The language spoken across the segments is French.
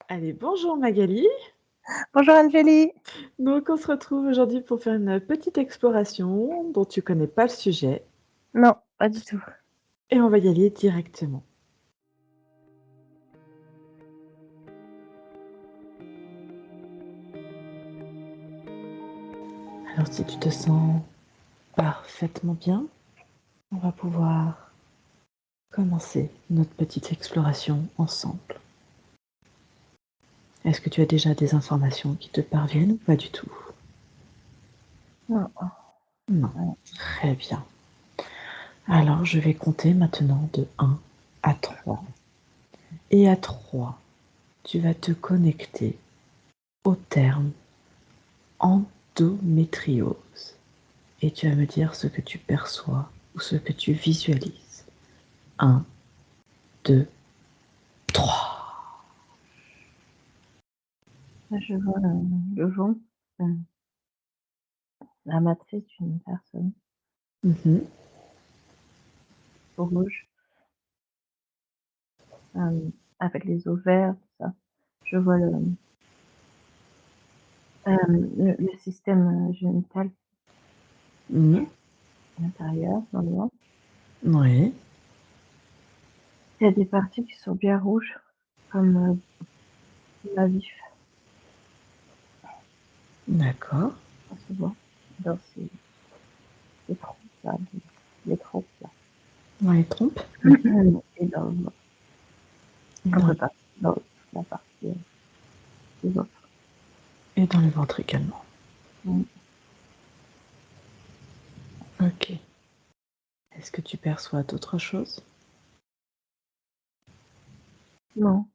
Allez, bonjour Magali. Bonjour Angélie. Donc, on se retrouve aujourd'hui pour faire une petite exploration dont tu connais pas le sujet Non, pas du tout. et on va y aller directement. Alors, si tu te sens parfaitement bien, on va pouvoir commencer notre petite exploration ensemble. Est-ce que tu as déjà des informations qui te parviennent ou pas du tout? Non. Non. Ouais. Très bien. Alors, je vais compter maintenant de 1 à 3. Et à 3, tu vas te connecter au terme endométriose. Et tu vas me dire ce que tu perçois ou ce que tu visualises. 1, 2, 3. Je vois le ventre, la matrice d'une personne Mhm. rouge, avec les ovaires, tout ça. Je vois le système génital Mhm. à l'intérieur, dans le ventre. Oui, Il y a des parties qui sont bien rouges, comme la vif, d'accord. ça se voit dans ces trompes là, les trompes là. Dans les trompes. Mhm. Et dans le ventre, un Dans- peu partout, dans toute la partie du ventre. Et dans le ventre également. Mm. Ok. Est-ce que tu perçois d'autres choses? Non,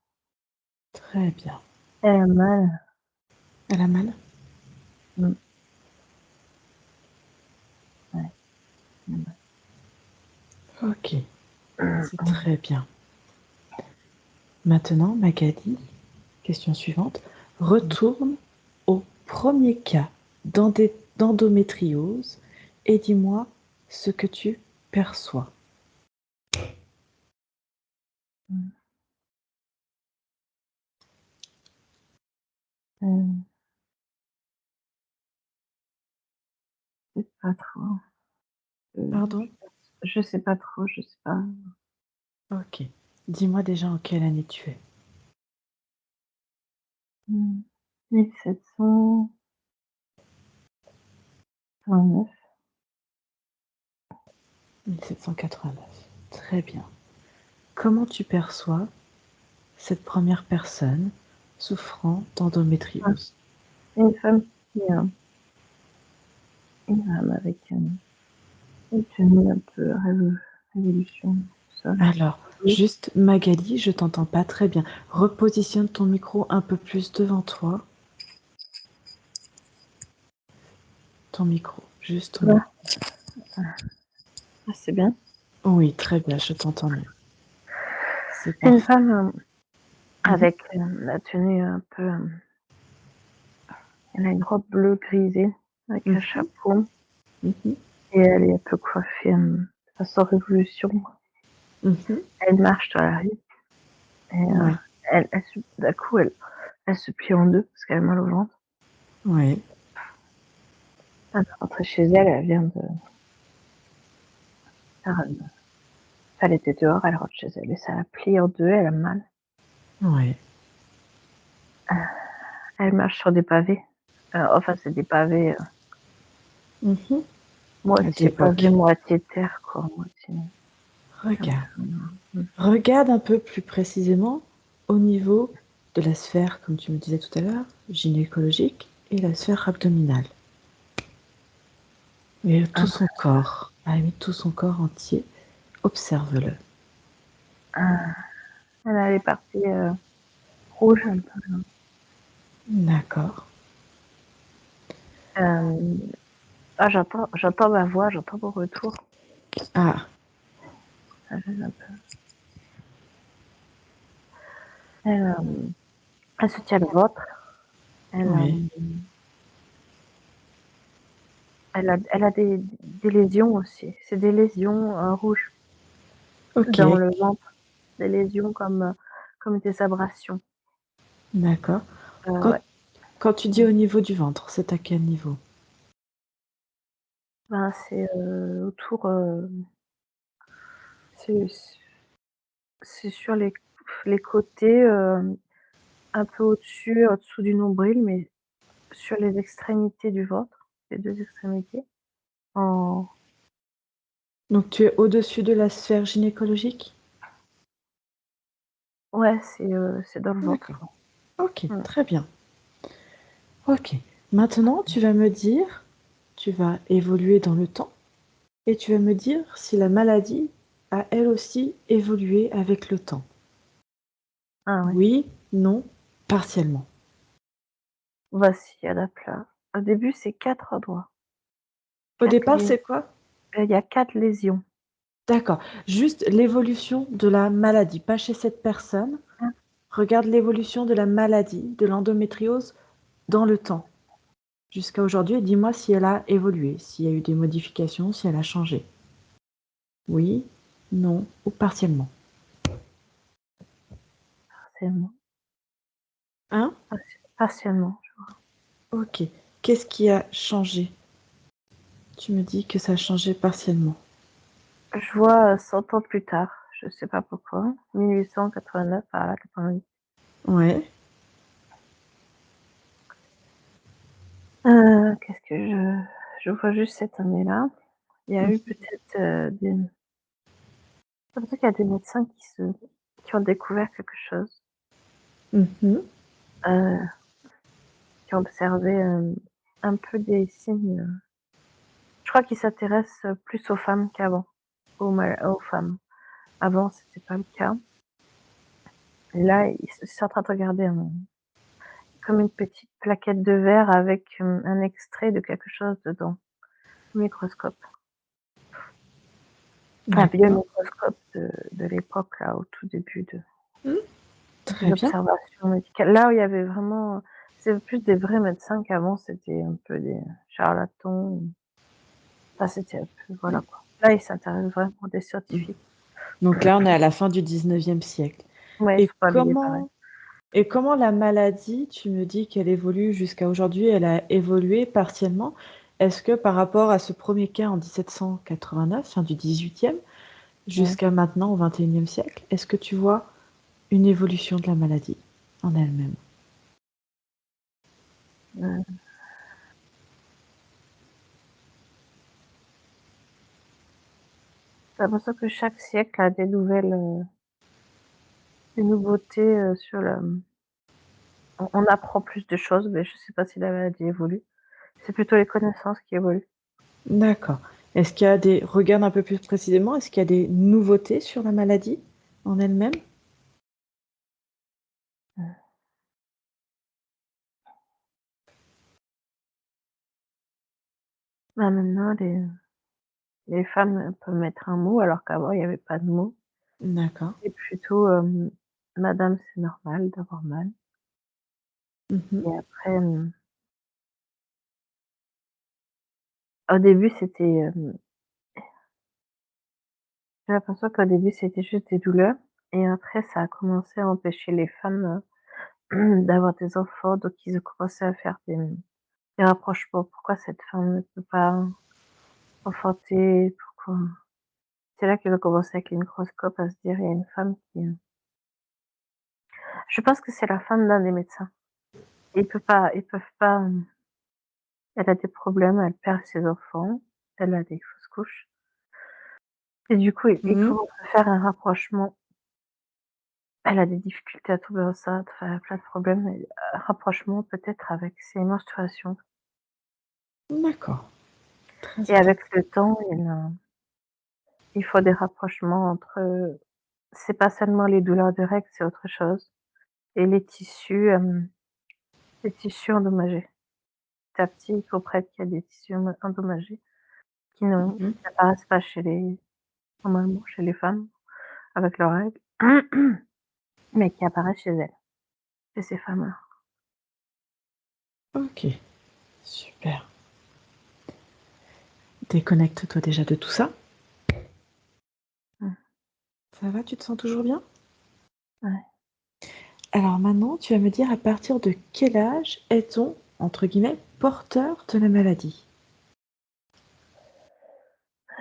Très bien. elle a mal. Elle a mal? Mm. Ouais, elle a mal. Ok, c'est très bien. Maintenant, Magali, question suivante. Retourne au premier cas d'endométriose et dis-moi ce que tu perçois. Mm. Mmh. Je sais pas trop. Heu, Pardon? je sais pas trop, je sais pas. Ok. Dis-moi déjà en quelle année tu es. Mmh. 1789. 1789. Très bien. Comment tu perçois cette première personne souffrant Ah, d'endométriose? une femme qui, une femme avec, une tenue un peu révolution, tout ça. Alors, Oui. juste Magali, je t'entends pas très bien. Repositionne ton micro un peu plus devant toi. Ton micro, juste ton micro. Là. Ah, c'est bien. Oui, très bien, je t'entends mieux. C'est C'est une parfait. femme, Mhm, avec, la tenue un peu, elle a une robe bleu grisée avec un mhm, chapeau mhm, et elle est un peu coiffée, façon révolution. mhm. Elle marche dans la rue et Ouais, elle se d'un coup, elle se plie en 2 parce qu'elle a mal au ventre. ouais, Elle est rentrée chez elle, elle vient de faire elle était dehors, elle rentre chez elle et ça la plie en 2, elle a mal. ouais. Elle marche sur des pavés, enfin c'est des pavés, Mhm. À moitié pavé, l'époque. moitié terre quoi, moitié comme Regarde. ça. Mmh. Regarde un peu plus précisément au niveau de la sphère, comme tu me disais tout à l'heure, gynécologique et la sphère abdominale. Et tout Ah, son corps, à la limite tout son corps entier, observe-le. ah, elle a les parties, rouges un peu là. D'accord. Ah j'entends ma voix, j'entends mon retour. Ah, Ça gêne un peu. Elle, elle se tient le ventre, elle, oui. elle a des lésions aussi. C'est des lésions, rouges Ok, dans le ventre, des lésions comme des abrasions. D'accord. Quand, Ouais. quand tu dis au niveau du ventre, c'est à quel niveau? Ben, c'est, autour, c'est c'est sur les côtés, un peu au-dessus, en dessous du nombril, mais sur les extrémités du ventre, les 2 extrémités, en Donc tu es au-dessus de la sphère gynécologique? ouais, c'est dans le ventre, D'accord. quoi. Ok, Mmh. très bien. Ok. Maintenant, tu vas évoluer dans le temps et tu vas me dire si la maladie a elle aussi évolué avec le temps. Ah ouais. Oui, non, partiellement. Voici, il y en a plein. Au début, c'est 4 doigts, Au 4 départ, lés c'est quoi? il y a 4 lésions. D'accord. Juste l'évolution de la maladie, pas chez cette personne. Mmh. Regarde l'évolution de la maladie, de l'endométriose dans le temps, jusqu'à aujourd'hui, et dis-moi si elle a évolué, s'il y a eu des modifications, si elle a changé. Oui, non ou partiellement. Partiellement, Hein? partiellement. Ok. Qu'est-ce qui a changé? Tu me dis que ça a changé partiellement. Je vois, 100 ans plus tard, je sais pas pourquoi, 1889 à 88. Ouais. Qu'est-ce que je vois juste cette année-là. Il y a eu Mmh. peut-être, des c'est pour ça qu'il y a des médecins qui ont découvert quelque chose, Mmh. heu, qui ont observé, un peu des signes, je crois qu'ils s'intéressent plus aux femmes qu'avant, aux femmes. Avant, c'était pas le cas et là, ils sont en train de regarder comme une petite plaquette de verre avec, un extrait de quelque chose dedans, au microscope. Un vieux D'accord. microscope de l'époque là, au tout début Mmh. des Très bien. observations médicales. Là où il y avait vraiment c'est plus des vrais médecins qu'avant, c'était un peu des charlatans, enfin c'était un peu voilà quoi. Là, ils s'intéressent vraiment à des scientifiques. Donc là, on est à la fin du 19e siècle. Ouais, il Et faut pas habiller pareil. comment et comment la maladie, tu me dis qu'elle évolue jusqu'à aujourd'hui, elle a évolué partiellement. Est-ce que par rapport à ce premier cas en 1789, fin du 18e, Ouais, jusqu'à maintenant au 21e siècle, est-ce que tu vois une évolution de la maladie en elle-même? j'ai l'impression que chaque siècle a des nouveautés, sur le on apprend plus de choses, mais je sais pas si la maladie évolue. C'est plutôt les connaissances qui évoluent. D'accord. Est-ce qu'il y a des regarde un peu plus précisément, est-ce qu'il y a des nouveautés sur la maladie en elle-même? Mmh. Bah, maintenant les femmes peuvent mettre un mot alors qu'avant il y avait pas de mot. D'accord. C'est plutôt, madame, c'est normal d'avoir mal Mmh. et après, au début c'était, j'ai l'impression qu'au début c'était juste des douleurs et après ça a commencé à empêcher les femmes, d'avoir des enfants donc ils ont commencé à faire des rapprochements. Pourquoi cette femme ne peut pas enfanter? Pourquoi? C'est là qu'ils ont commencé avec les microscopes à se dire: «Il y a une femme qui» je pense que c'est la femme d'un des médecins. Ils peuvent pas, elle a des problèmes, elle perd ses enfants, elle a des fausses couches et du coup, ils Mmh. commencent à faire un rapprochement. Elle a des difficultés à tomber enceinte, enfin, elle a plein de problèmes et rapprochement peut-être avec ses menstruations D'accord, très et avec intéressant. le temps, il faut des rapprochements entre, c'est pas seulement les douleurs de règles, c'est autre chose et les tissus endommagés. Petit à petit, ils comprennent qu'il y a des tissus endommagés Mmh. qui n'apparaissent pas normalement chez les femmes avec leurs règles, mais qui apparaissent chez elles, chez ces femmes-là. OK, super. Déconnecte-toi déjà de tout ça. Mmh, Ça va, tu te sens toujours bien? ouais. Alors maintenant, tu vas me dire à partir de quel âge est-on, entre guillemets, porteur de la maladie?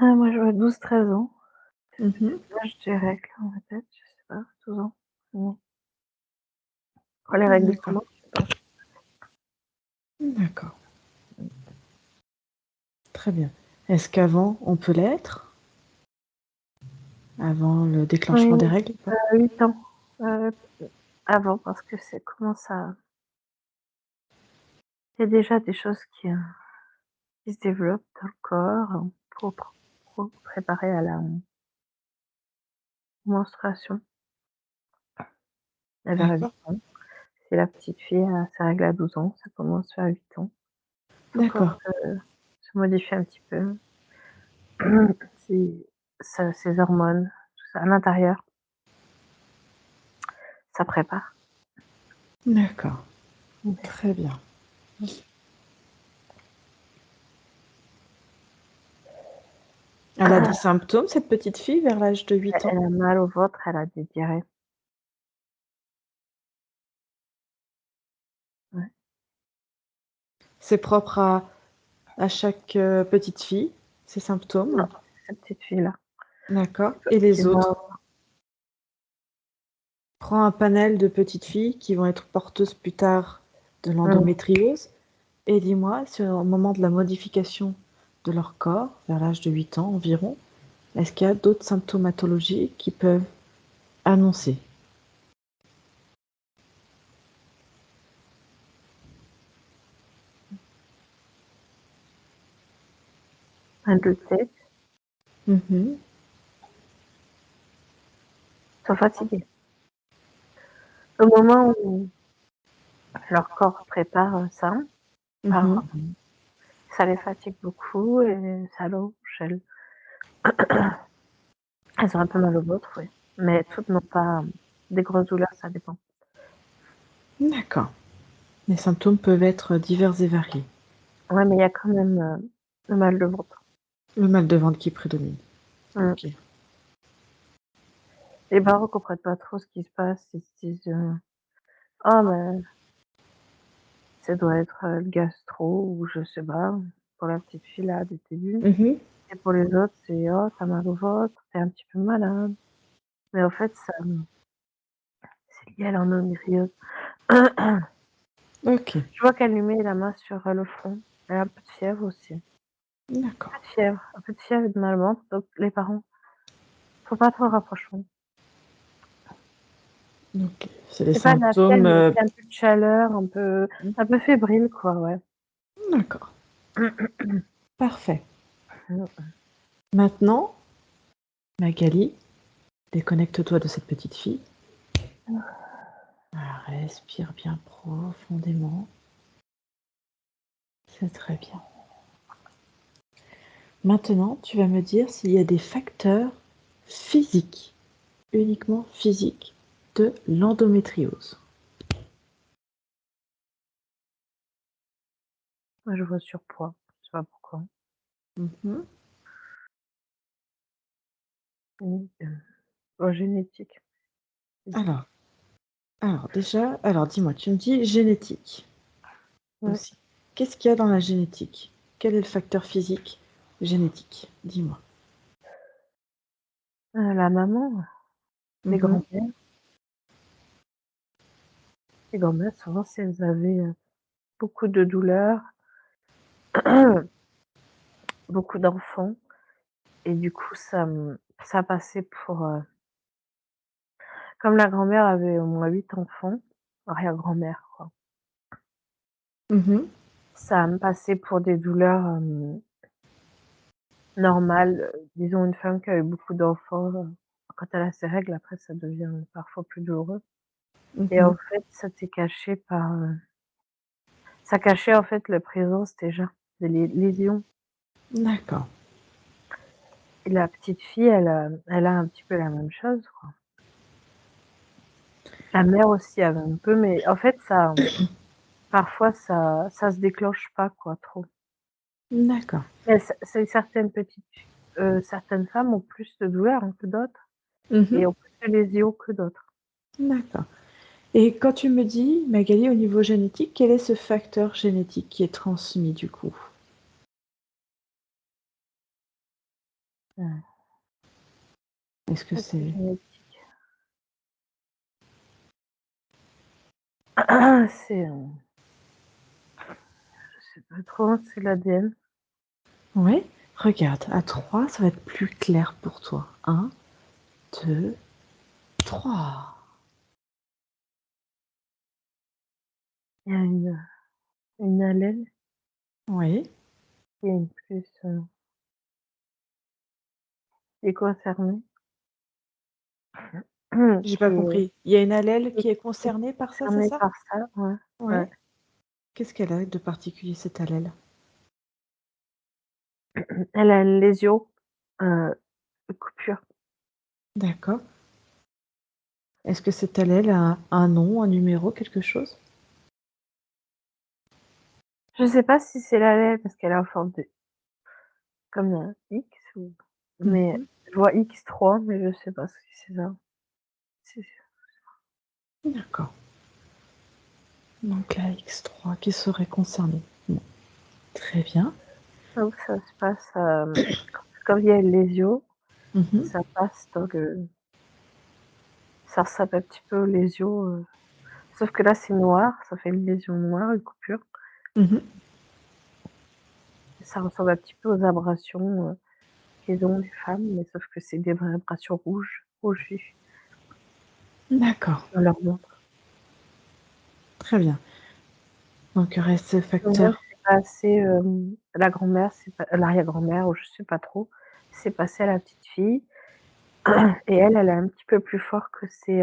Ah moi je vois 12-13 ans. Mmh. L'âge des règles, peut-être, je sais pas, 12 ans. Mmh. Quand les règles D'accord, commencent, je sais pas. d'accord, très bien. Est-ce qu'avant, on peut l'être? Avant le déclenchement Oui, des règles ou pas? 8 ans, heu, avant parce que c'est commence à il y a déjà des choses qui se développent dans le corps, pour préparer à la menstruation. Et vers 8 D'accord, ans. Si la petite fille a ses règles à 12 ans, ça commence vers 8 ans. Tout corps d'accord, se modifie un petit peu. Ses ses hormones, tout ça à l'intérieur, ça prépare. d'accord, Mais très bien. Elle a des symptômes, cette petite fille, vers l'âge de 8 ans? elle a mal au ventre, elle a des diarrhées. Ouais. C'est propre à chaque, petite fille, ces Non, symptômes? cette petite fille-là, D'accord, qui va et qui les va autres? Prends un panel de petites filles qui vont être porteuses plus tard de mmh, l'endométriose et dis-moi si au moment de la modification de leur corps, vers l'âge de 8 ans environ, est-ce qu'il y a d'autres symptomatologies qui peuvent annoncer? mal de tête, Mmh. sont fatiguées. Au moment où leur corps prépare, ça, Mmh. par ça les fatigue beaucoup et ça allonge, elles ont un peu mal au ventre, oui, mais toutes n'ont pas, des grosses douleurs, ça dépend. D'accord. Les symptômes peuvent être divers et variés. Ouais, mais il y a quand même, le mal de ventre. Le mal de ventre qui prédomine. Mmh. OK. Les parents comprennent pas trop ce qui se passe, ils se disent, «Oh mais ça doit être, le gastro ou je sais pas». Pour la petite fille là, des débuts Mmh. et pour les autres, c'est: «Oh tu as mal au ventre, tu es un petit peu malade». Mais en fait ça, c'est lié à l'endométriose. OK. Je vois qu'elle lui met la main sur, le front. Elle a un peu de fièvre aussi. D'accord. Un peu de fièvre et de mal au ventre, donc les parents, faut pas trop le rapprochement. OK. C'est les C'est pas de la fièvre, symptômes, mais c'est un peu de chaleur, mmh, un peu fébrile quoi, ouais. d'accord. Parfait. Mmh. Maintenant, Magali, déconnecte-toi de cette petite fille. Respire bien profondément. C'est très bien. Maintenant, tu vas me dire s'il y a des facteurs physiques, uniquement physiques, de l'endométriose. Moi je vois surpoids, je sais pas pourquoi. Mmh. Mmh, génétique. Alors alors dis-moi, tu me dis génétique Mmh. aussi. Qu'est-ce qu'il y a dans la génétique? Quel est le facteur physique génétique? Dis-moi. La maman, les Mmh. grands-mères les grands-mères souvent si elles avaient, beaucoup de douleurs, beaucoup d'enfants et du coup ça passait pour, comme la grand-mère avait au moins 8 enfants, arrière-grand-mère quoi, Mmh. ça me passait pour des douleurs, normales, disons une femme qui a eu beaucoup d'enfants, quand elle a ses règles après ça devient parfois plus douloureux et en Mmh. fait ça cachait en fait la présence déjà des lésions D'accord. et la petite fille elle a un petit peu la même chose quoi. La mère aussi avait un peu mais en fait ça parfois ça se déclenche pas quoi trop. D'accord. Mais c'est certaines femmes ont plus de douleurs, hein, que d'autres et Mmh. ont plus de lésions que d'autres. D'accord. Et quand tu me dis, Magali, au niveau génétique, quel est ce facteur génétique qui est transmis du coup? Mmh. Est-ce que Facteur c'est... génétique. C'est, je sais pas trop, c'est l'ADN. Ouais, regarde, à 3, ça va être plus clair pour toi. Un, 2, 3. Il y a une allèle Oui, qui est plus, qui est concernée, j'ai pas qui est compris. Il y a une allèle qui est qui est qui est concernée par ça, c'est concernée ça? par ça, ouais, ouais. Ouais. Qu'est-ce qu'elle a de particulier, cette allèle? Elle a une lésion, heu, de coupure. D'accord. Est-ce que cette allèle a un nom, un numéro, quelque chose? Je sais pas si c'est l'allèle parce qu'elle est en forme de comme un X ou mais Mhm. je vois X3 mais je sais pas si c'est ça. C'est D'accord. Donc la X3 qui serait concernée. Bon, très bien. là où ça se passe, comme il y a une lésion, Mhm. ça passe dans le ça ressemble un petit peu aux lésions, sauf que là c'est noir, ça fait une lésion noire, une coupure. Mhm. Ça ressemble un petit peu aux abrasions, qu'ils ont les femmes, mais sauf que c'est des vraies abrasions rouges, rouges vif D'accord. dans leur ventre. Très bien. Donc il reste ce Donc même facteur. c'est passé, la grand-mère, c'est pas l'arrière-grand-mère ou je sais pas trop, c'est passé à la petite fille et elle est un petit peu plus fort que ses,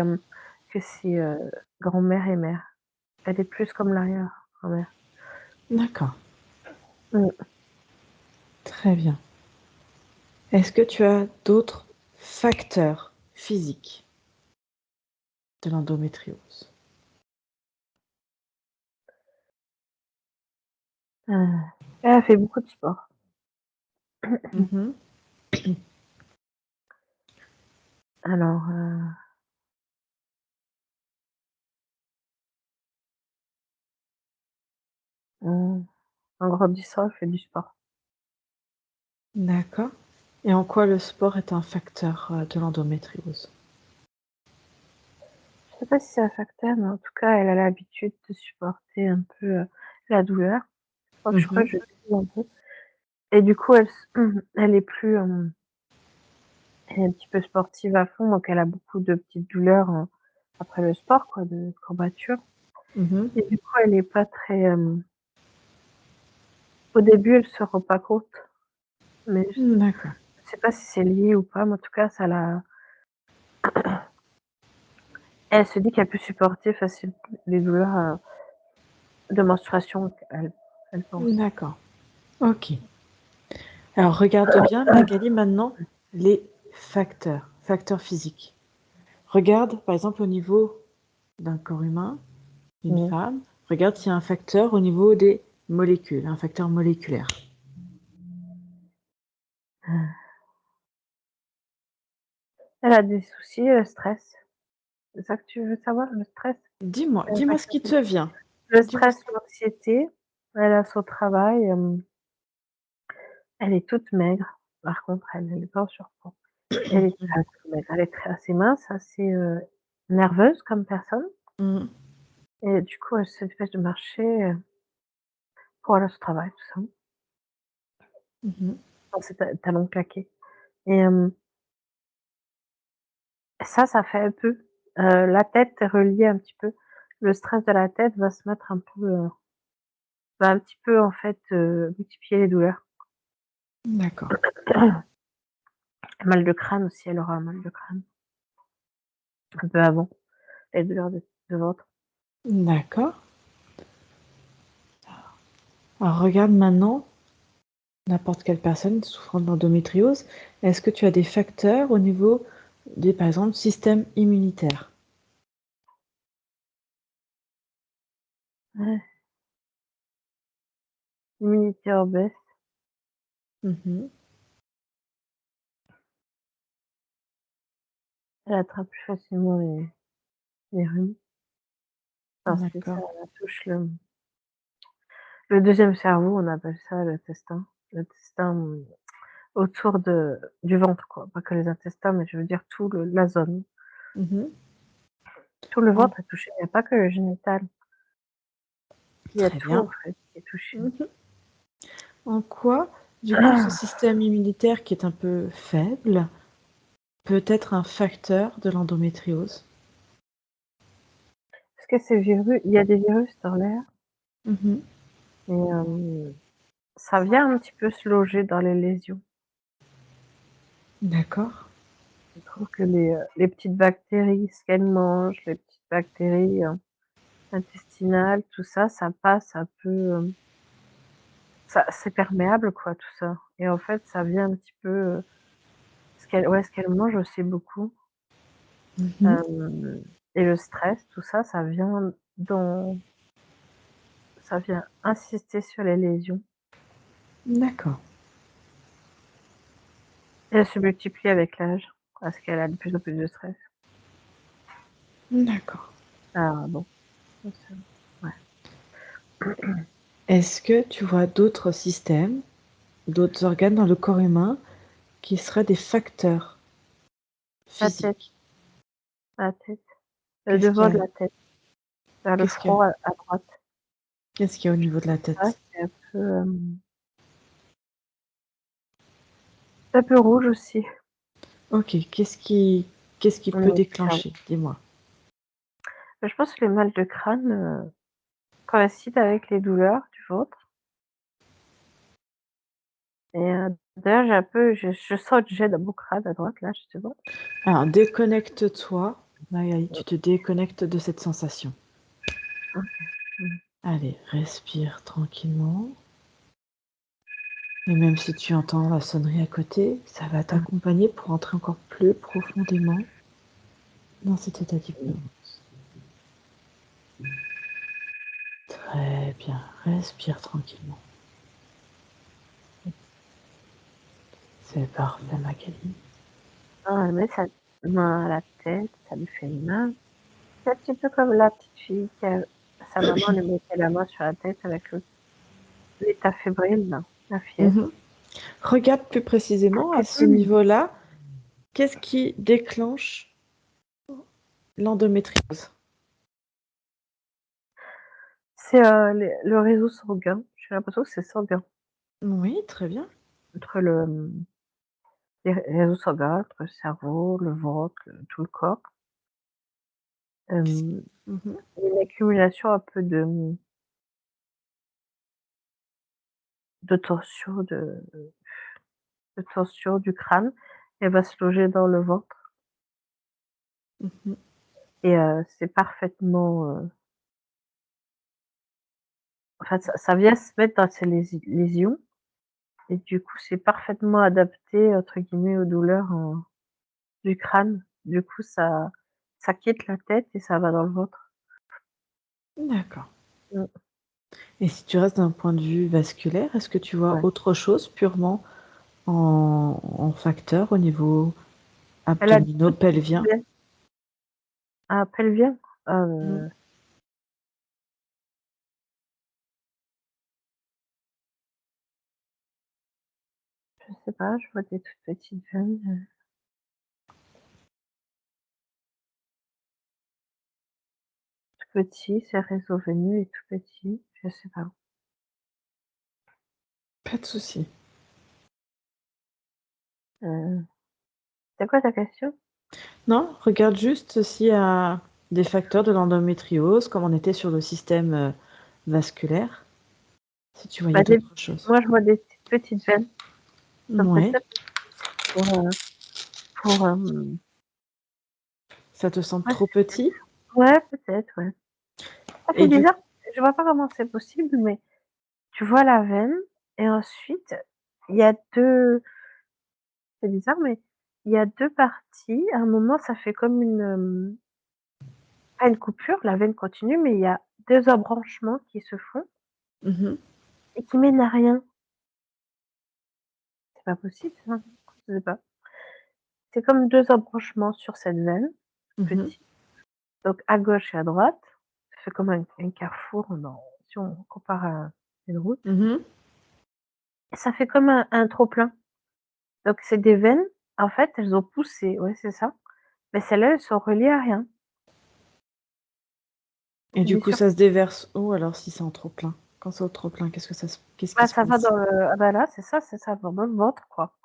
grand-mère et mère. Elle est plus comme l'arrière-grand-mère. D'accord. Mmh. Très bien. Est-ce que tu as d'autres facteurs physiques de l'endométriose? Elle a fait beaucoup de sport. Mhm. Alors, mmh, en grandissant, elle fait du sport. D'accord. Et en quoi le sport est un facteur de l'endométriose? Je sais pas si c'est un facteur, mais en tout cas, elle a l'habitude de supporter un peu, la douleur. Donc je crois Mhm. que je suis un peu et du coup, elle est plus, elle est un petit peu sportive à fond, donc elle a beaucoup de petites douleurs, après le sport quoi, de courbatures Mhm. et du coup, elle est pas très, au début, elle se rend pas compte, mais D'accord. je sais pas si c'est lié ou pas, mais en tout cas, ça la elle se dit qu'elle peut supporter facile les douleurs, de menstruation, elle pense. D'accord. Ok. Alors regarde bien, Magali, maintenant les facteurs physiques. Regarde, par exemple, au niveau d'un corps humain, une Mmh. femme, regarde s'il y a un facteur au niveau des molécules, un facteur moléculaire. Elle a des soucis, stress. C'est ça que tu veux savoir, le stress? Dis-moi, C'est un dis-moi ce facteur qui te physique? vient. Le Dis-moi stress, ce qui... l'anxiété, elle a son travail, elle est toute maigre. Par contre, elle est pas en surpoids. Elle est assez maigre, elle est très assez mince, assez, nerveuse comme personne Mhm. et du coup, elle se dépêche de marcher, pour aller au travail, tout ça, Mhm. dans ses talons claqués et ça fait un peu, la tête est reliée un petit peu. Le stress de la tête va se mettre un peu, va un petit peu en fait, multiplier les douleurs. D'accord. Mal de crâne aussi, elle aura un mal de crâne, un peu avant, les douleurs de ventre. D'accord. Alors regarde maintenant n'importe quelle personne souffrant d'endométriose. Est-ce que tu as des facteurs au niveau des, par exemple, système immunitaire? Ouais, l'immunité en baisse, Mhm. elle attrape plus facilement les rhumes. Ensuite, ça D'accord. touche le 2e cerveau, on appelle ça l'intestin. L'intestin, autour du ventre, quoi. Pas que les intestins, mais je veux dire tout la zone. Mmh. Tout le En ventre est touché, il y a pas que le génital. Il y a Très tout, en bien. fait, qui est touché. Mmh. En quoi, du coup, ce système immunitaire qui est un peu faible peut être un facteur de l'endométriose? Parce que ces virus il y a des virus dans l'air Mmh. et ça vient un petit peu se loger dans les lésions. D'accord. Je trouve que les petites bactéries, ce qu'elles mangent, les petites bactéries, intestinales, tout ça, ça passe un peu, ça c'est perméable quoi tout ça et en fait ça vient un petit peu, ce qu'elles mangent aussi beaucoup, Mmh. hem et le stress, tout ça, dans ça vient insister sur les lésions D'accord. et elles se multiplient avec l'âge parce qu'elle a de plus en plus de stress. D'accord. Ah bon, ça ouais. Est-ce que tu vois d'autres systèmes, d'autres organes dans le corps humain qui seraient des facteurs La tête, physiques? la tête, le Qu'est-ce qu'il y devant a de la tête, vers le qu'est-ce qu'il y a front à droite. qu'est-ce qu'il y a au niveau de la Ça, tête? c'est un peu rouge aussi. OK, qu'est-ce qui Au peut niveau du cerveau. déclencher? Dis-moi. Je pense que les mal de crâne, coïncident avec les douleurs du ventre et d'ailleurs j'ai un peu je sens que j'ai dans mon crâne à droite là, justement. Alors déconnecte-toi, Magali, tu te déconnectes de cette sensation. OK. Mmh. Allez, respire tranquillement et même si tu entends la sonnerie à côté, ça va Mmh. t'accompagner pour entrer encore plus profondément dans cet état Mmh. d'hypnose. Très bien, respire tranquillement. C'est parfait, Magali. Ah, elle met sa main à la tête, ça lui fait mal. C'est un petit peu comme la petite fille sa maman lui mettait la main sur la tête avec l'état fébrile là, la fièvre. Mmh. Regarde plus précisément à ce niveau-là, qu'est-ce qui déclenche l'endométriose? C'est, le réseau sanguin. J'ai l'impression que c'est sanguin. Oui, très bien. Entre les réseaux sanguins, entre le cerveau, le ventre, tout le corps. Qu'est-ce Hem, Mmh. il y a une accumulation un peu de tension de tension du crâne. Elle va se loger dans le ventre Mmh. et c'est parfaitement, enfin ça vient se mettre dans ces lésions et du coup, c'est parfaitement adapté entre guillemets «aux douleurs», du crâne. Du coup, ça quitte la tête et ça va dans le ventre. D'accord. Mmh, Et si tu restes d'un point de vue vasculaire, est-ce que tu vois ouais. autre chose purement en facteur au niveau Elle a une toute petite abdominaux-pelvien? veine. Ah, pelvien? Mmh. Je sais pas, je vois des toutes petites veines, tout petits, ces réseaux veineux est tout petit, je sais pas. Pas de souci. Heu, c'est quoi ta question? Non, regarde juste s'il y a des facteurs de l'endométriose, comme on était sur le système, vasculaire, si tu Bah, voyais des d'autres choses. moi je vois des toutes petites veines, ça peut Ouais, être pour, ça te semble ouais, trop petit? ouais, peut-être, ouais. Ah, c'est Et du bizarre, je vois pas comment c'est possible, mais tu vois la veine et ensuite il y a 2. C'est bizarre, mais il y a 2 parties. À un moment, ça fait comme pas une coupure, la veine continue, mais il y a 2 embranchements qui se font Mmh. et qui mènent à rien. C'est pas possible ça? Je sais pas. C'est comme 2 embranchements sur cette veine, Mmh. petits, donc à gauche et à droite, fait comme un carrefour si on compare à une route. Mmh. Ça fait comme un trop-plein. Donc c'est des veines, en fait, elles ont poussé, ouais, c'est ça, mais celles-là, elles sont reliées à rien. Et du Bien coup, sûr, ça se déverse où alors si c'est en trop plein? Quand c'est au trop plein, qu'est-ce qui bah, se ça va passe? dans le bah, là, c'est ça va dans le ventre, quoi.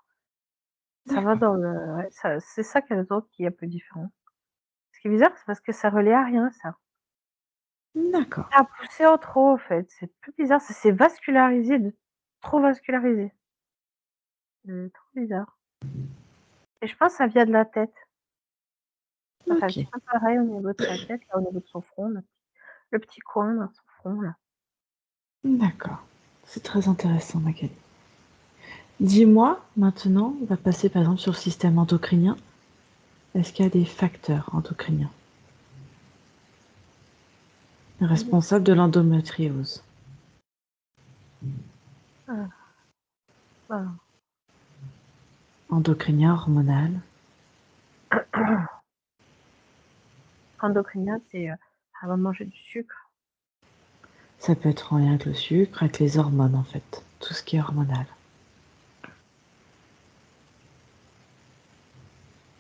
Ça va D'accord, dans le ouais, ça c'est ça qu'elles ont qui est un peu différent. Ce qui est bizarre, c'est parce que ça relie à rien, ça. d'accord, Ça a poussé en trop, en fait, c'est plus bizarre, ça s'est vascularisé trop vascularisé. Trop bizarre et je pense que ça vient de la tête. Ça fait un petit OK, peu pareil au niveau de sa tête, là, au niveau de son front, là, le petit coin dans son front, là. d'accord. C'est très intéressant, Magali. Dis-moi, maintenant, on va passer par exemple sur le système endocrinien. Est-ce qu'il y a des facteurs endocriniens responsables de l'endométriose? Ah, ah. Endocrinien, hormonal? Endocrinien, c'est, elle va manger du sucre. Ça peut être en lien avec le sucre, avec les hormones en fait, tout ce qui est hormonal.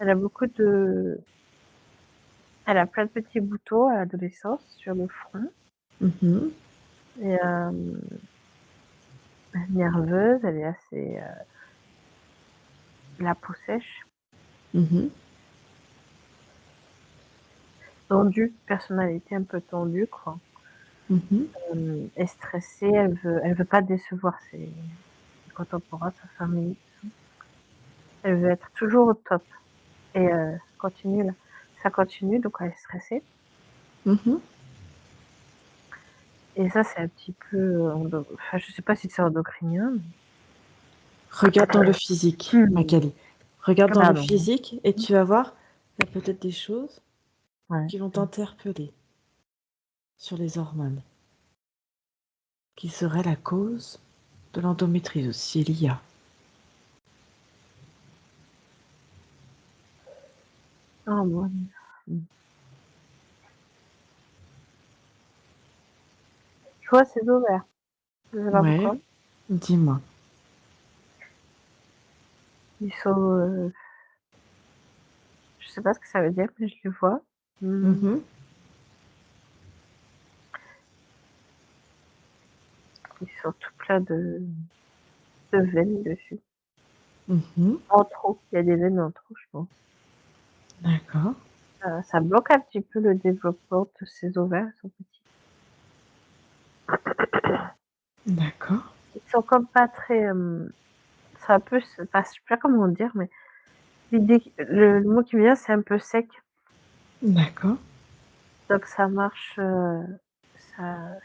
Elle a beaucoup de elle a plein de petits boutons à l'adolescence sur le front Mhm, et nerveuse, elle est assez, la peau sèche, mhm, tendue, personnalité un peu tendue, quoi. mhm. Est stressée, elle veut pas décevoir ses contemporains, sa famille, tout ça. Elle veut être toujours au top et continue là ça continue donc elle est stressée Mhm. et ça c'est un petit peu, enfin je sais pas si c'est endocrinien mais Regarde dans le physique, mmh. Magali. Regarde Ah dans le pardon. physique et tu vas voir, il y a peut-être des choses Ouais. qui vont t'interpeller sur les hormones, qui seraient la cause de l'endométriose, s'il y a. Oh mon Dieu. Mmh. Je vois ses ovaires, je sais pas Ouais, pourquoi. dis-moi. Ils sont, je sais pas ce que ça veut dire mais je les vois. Mmh. Mhm, Ils sont tout pleins de veines dessus. mhm. En trop, il y a des veines en trop je pense. D'accord, Ça bloque un petit peu le développement de ses ovaires, ils sont petits. d'accord, Ils sont comme pas très, c'est un peu enfin, je sais pas comment dire, mais le mot qui me vient, c'est un peu sec, d'accord. donc ça marche, ça,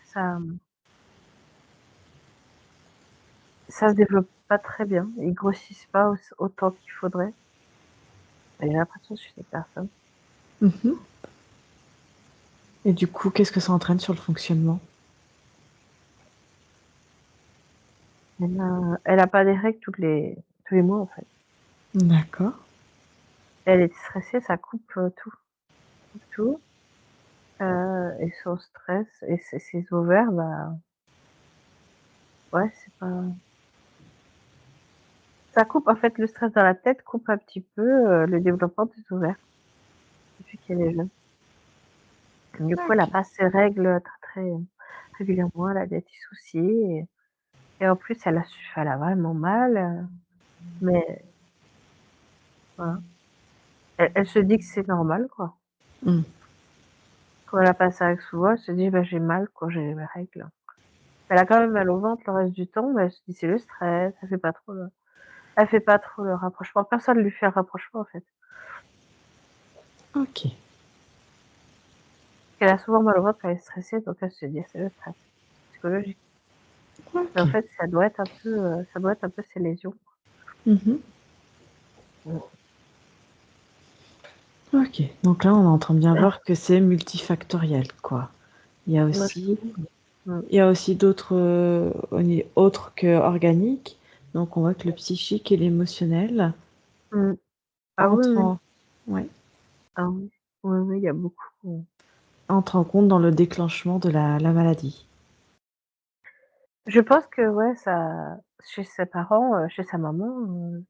ça se développe pas très bien. Ils grossissent pas autant qu'il faudrait et j'ai l'impression chez ces personnes. Mhm. Et du coup, qu'est-ce que ça entraîne sur le fonctionnement? Elle a pas des règles tous les mois, en fait. D'accord, Elle est stressée, ça coupe, coupe tout, et son stress et ses ovaires, bah, ouais, c'est pas ça coupe en fait le stress dans la tête coupe un petit peu, le développement des ovaires depuis qu'elle est jeune. Du coup, elle a ok. pas ses règles très régulièrement, elle a des petits soucis et en plus elle a vraiment mal, mais voilà. Elle se dit que c'est normal, quoi. Mm. Quand elle a pas ses règles souvent, elle se dit: «Bah, j'ai mal quand j'ai mes règles». Elle a quand même mal au ventre le reste du temps, mais elle se dit: «C'est le stress», elle fait pas trop le rapprochement. Personne lui fait le rapprochement, en fait. Ok, Elle a souvent mal au ventre quand elle est stressée, donc elle se dit: «C'est le stress psychologique». Mais ok. en fait, ça doit être un peu ses lésions. Mhm. Mmh. Ok, donc là, on est en train de bien voir que c'est multifactoriel, quoi. Il y a Moi, je aussi, trouve. Mmh. il y a aussi d'autres, autres que organiques. Donc, on voit que le psychique et l'émotionnel Mmh. Ah oui, entrent oui. en... Ouais, Ah oui. Oui, oui, il y a beaucoup. entre en compte dans le déclenchement de la maladie. Je pense que ouais, ça chez ses parents, chez sa maman,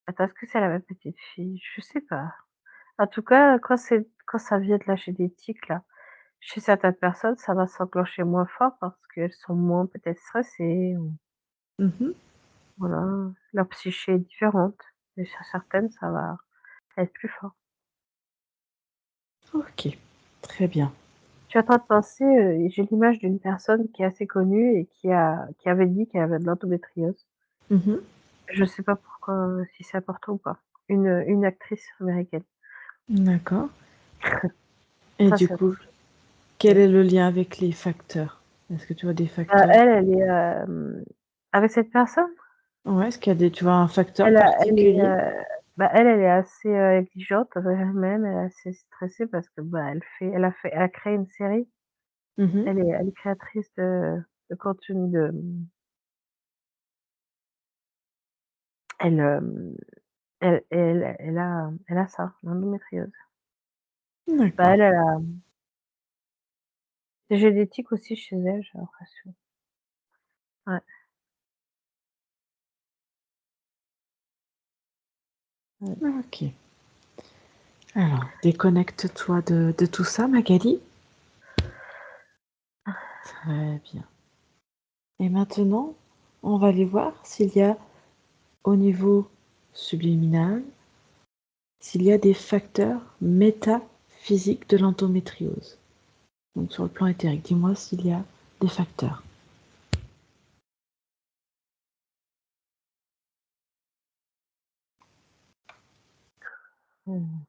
attends, est-ce que c'est la même petite fille? Je sais pas. En tout cas, quand ça vient de la génétique là, chez certaines personnes, ça va s'enclencher moins fort parce qu'elles sont moins peut-être stressées ou Mmh. voilà, leur psyché est différente et chez certaines, ça va être plus fort. OK, très bien. Je suis en train de penser, j'ai l'image d'une personne qui est assez connue et qui avait dit qu'elle avait de l'endométriose. Mmh. Je sais pas pourquoi, si c'est important ou pas. Une actrice américaine. D'accord, et Ça, du c'est autre coup, chose. quel Oui. est le lien avec les facteurs? Est-ce que tu vois des Bah, facteurs? elle est, avec cette personne, Ouais, est-ce qu'il y a des tu vois un facteur elle est, particulier? bah, elle est assez, exigeante envers elle-même, elle est assez stressée parce que, bah, elle a créé une série. Mmh. Elle est créatrice de contenu de elle, elle a ça, l'endométriose. Bah, D'accord. elle a c'est génétique aussi chez elle, j'ai l'impression. Ouais, mmh. OK. Alors, déconnecte-toi de tout ça, Magali. Très bien, et maintenant, on va aller voir s'il y a, au niveau subliminal, s'il y a des facteurs métaphysiques de l'endométriose. Donc sur le plan éthérique, dis-moi s'il y a des facteurs. Mmh.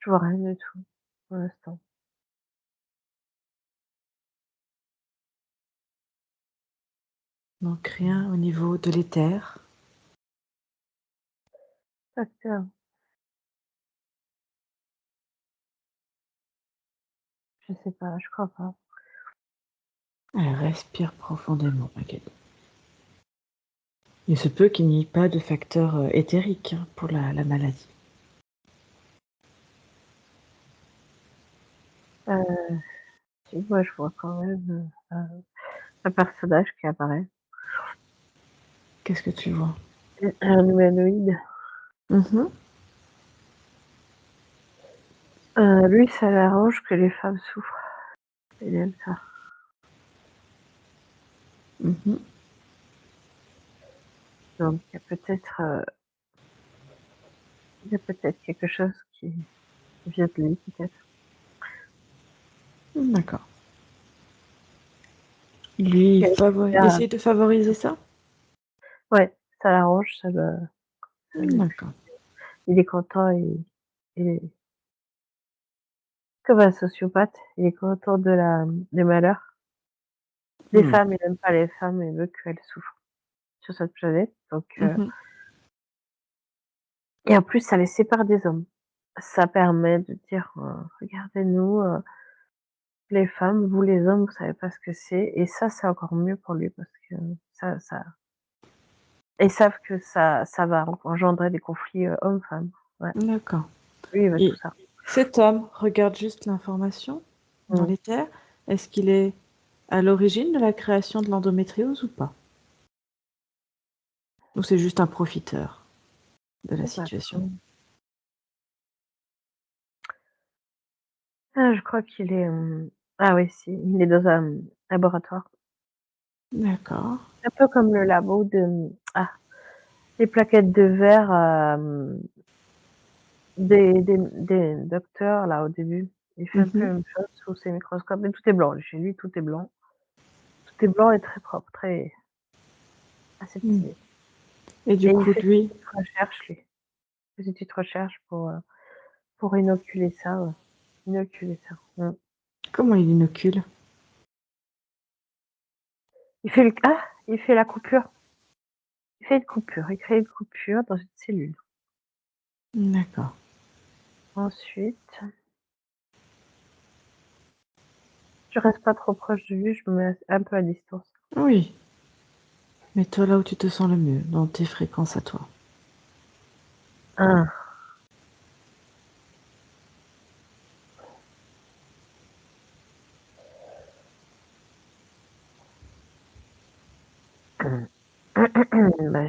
Je vois rien du tout pour l'instant. Donc rien au niveau de l'éther. Facteur, je sais pas, je crois pas. Allez, respire profondément, Magali. Il se peut qu'il n'y ait pas de facteur éthérique hein, pour la maladie. Heu, Si, moi je vois quand même, un personnage qui apparaît. Qu'est-ce que tu vois? Un humanoïde. Mhm, Lui, ça l'arrange que les femmes souffrent. Il aime ça. mhm. Donc il y a peut-être quelque chose qui vient de lui, peut-être. D'accord. Lui, Il est il super essaye de favoriser ça? ouais, ça l'arrange, ça lui D'accord. il est content, il est comme un sociopathe, il est content du malheur des Hmm. femmes, il aime pas les femmes, il veut qu'elles souffrent sur cette planète, donc Mhm. et en plus ça les sépare des hommes. Ça permet de dire, «Regardez-nous, les femmes, vous les hommes, vous savez pas ce que c'est» et ça, c'est encore mieux pour lui parce que ça ils savent que ça va engendrer des conflits, hommes-femmes. Ouais, D'accord. lui, il veut tout Et ça. cet homme regarde juste l'information dans Mmh. l'éther. Est-ce qu'il est à l'origine de la création de l'endométriose ou pas? Ou c'est juste un profiteur de la Je sais pas situation? trop. Ah, je crois qu'il est, ah oui, si, il est dans un laboratoire. D'accord. Un peu comme le labo les plaquettes de verre, des docteurs là, au début. Il fait un peu Mhm. la même chose sous ses microscopes, mais tout est blanc. Chez lui, tout est blanc. Tout est blanc et très propre, très Mm. aseptisé Et du et il coup, fait des lui, petites recherches, lui. Des petites recherches pour inoculer ça, ouais. Inoculer ça. Mmh. comment il inocule? Il fait la coupure. Il fait une coupure. Il crée une coupure dans une cellule. D'accord. Ensuite, je reste pas trop proche de lui, je me mets un peu à distance. Oui, mets-toi là où tu te sens le mieux, dans tes fréquences à toi. Ah, Bah,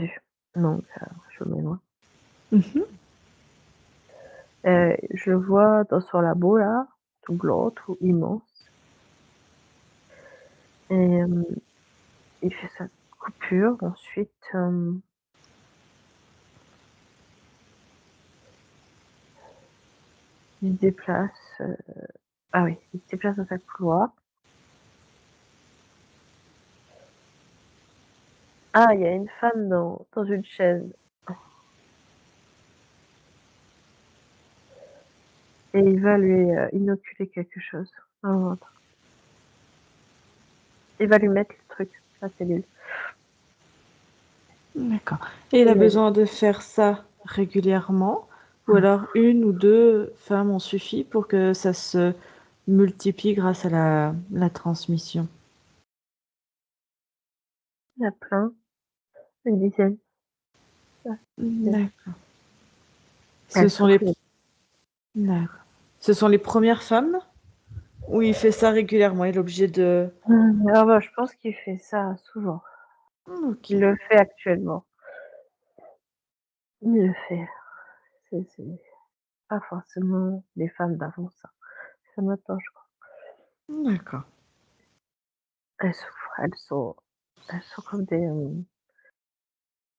donc je mets loin. Mhm. Je le vois dans son labo là, tout blanc, tout immense et il fait sa coupure. Ensuite, il se déplace, ah oui, il se déplace dans sa couloir. Ah, il y a une femme dans une chaise et il va lui, inoculer quelque chose dans le ventre. Il va lui mettre le truc, la pilule. D'accord. Et il a Et besoin de faire ça régulièrement, ou alors une ou deux femmes ont suffi pour que ça se multiplie grâce à la transmission. il y a plein, une dizaine, ouais, dizaine. D'accord. Ce Elle sont les... souffle. D'accord. Ce sont les premières femmes où il fait ça régulièrement, il est obligé de... Ah bah, je pense qu'il fait ça souvent. Ok. Il le fait actuellement. Il le fait. C'est pas forcément les femmes d'avant ça. C'est maintenant, je crois. D'accord. Elles souffrent, elles sont comme des,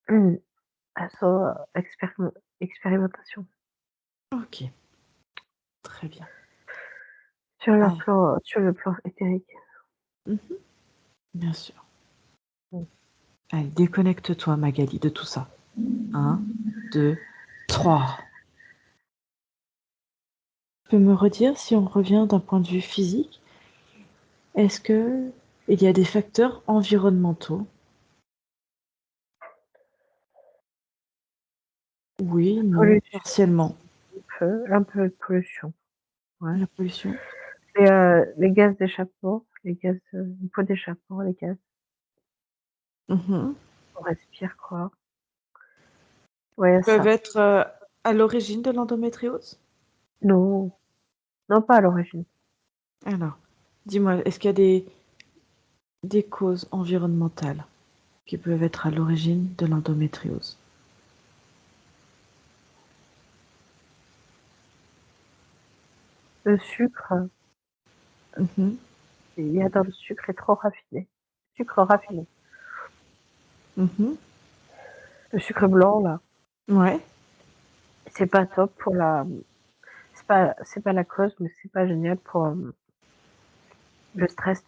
elles sont, expérimentation Ok. Très bien. sur Ah. sur le plan éthérique. Mhm. Bien sûr. Mmh. Allez, déconnecte-toi, Magali, de tout ça. Un, deux, trois. Tu peux me redire si on revient d'un point de vue physique, est-ce que il y a des facteurs environnementaux? Oui, non, Pollution, partiellement. un peu de pollution, ouais. La pollution. Les gaz d'échappement, les gaz, les pots d'échappement, les gaz Mhm. qu'on respire quoi. Ouais, il y a Peuvent ça. être à l'origine de l'endométriose? Non, non pas à l'origine. Alors, dis-moi, est-ce qu'il y a des causes environnementales qui peuvent être à l'origine de l'endométriose? Le sucre, Mhm. il y a dans le sucre est trop raffiné. Sucre raffiné. Mhm. Le sucre blanc là, Ouais. c'est pas top pour la c'est pas la cause, mais c'est pas génial pour, le stress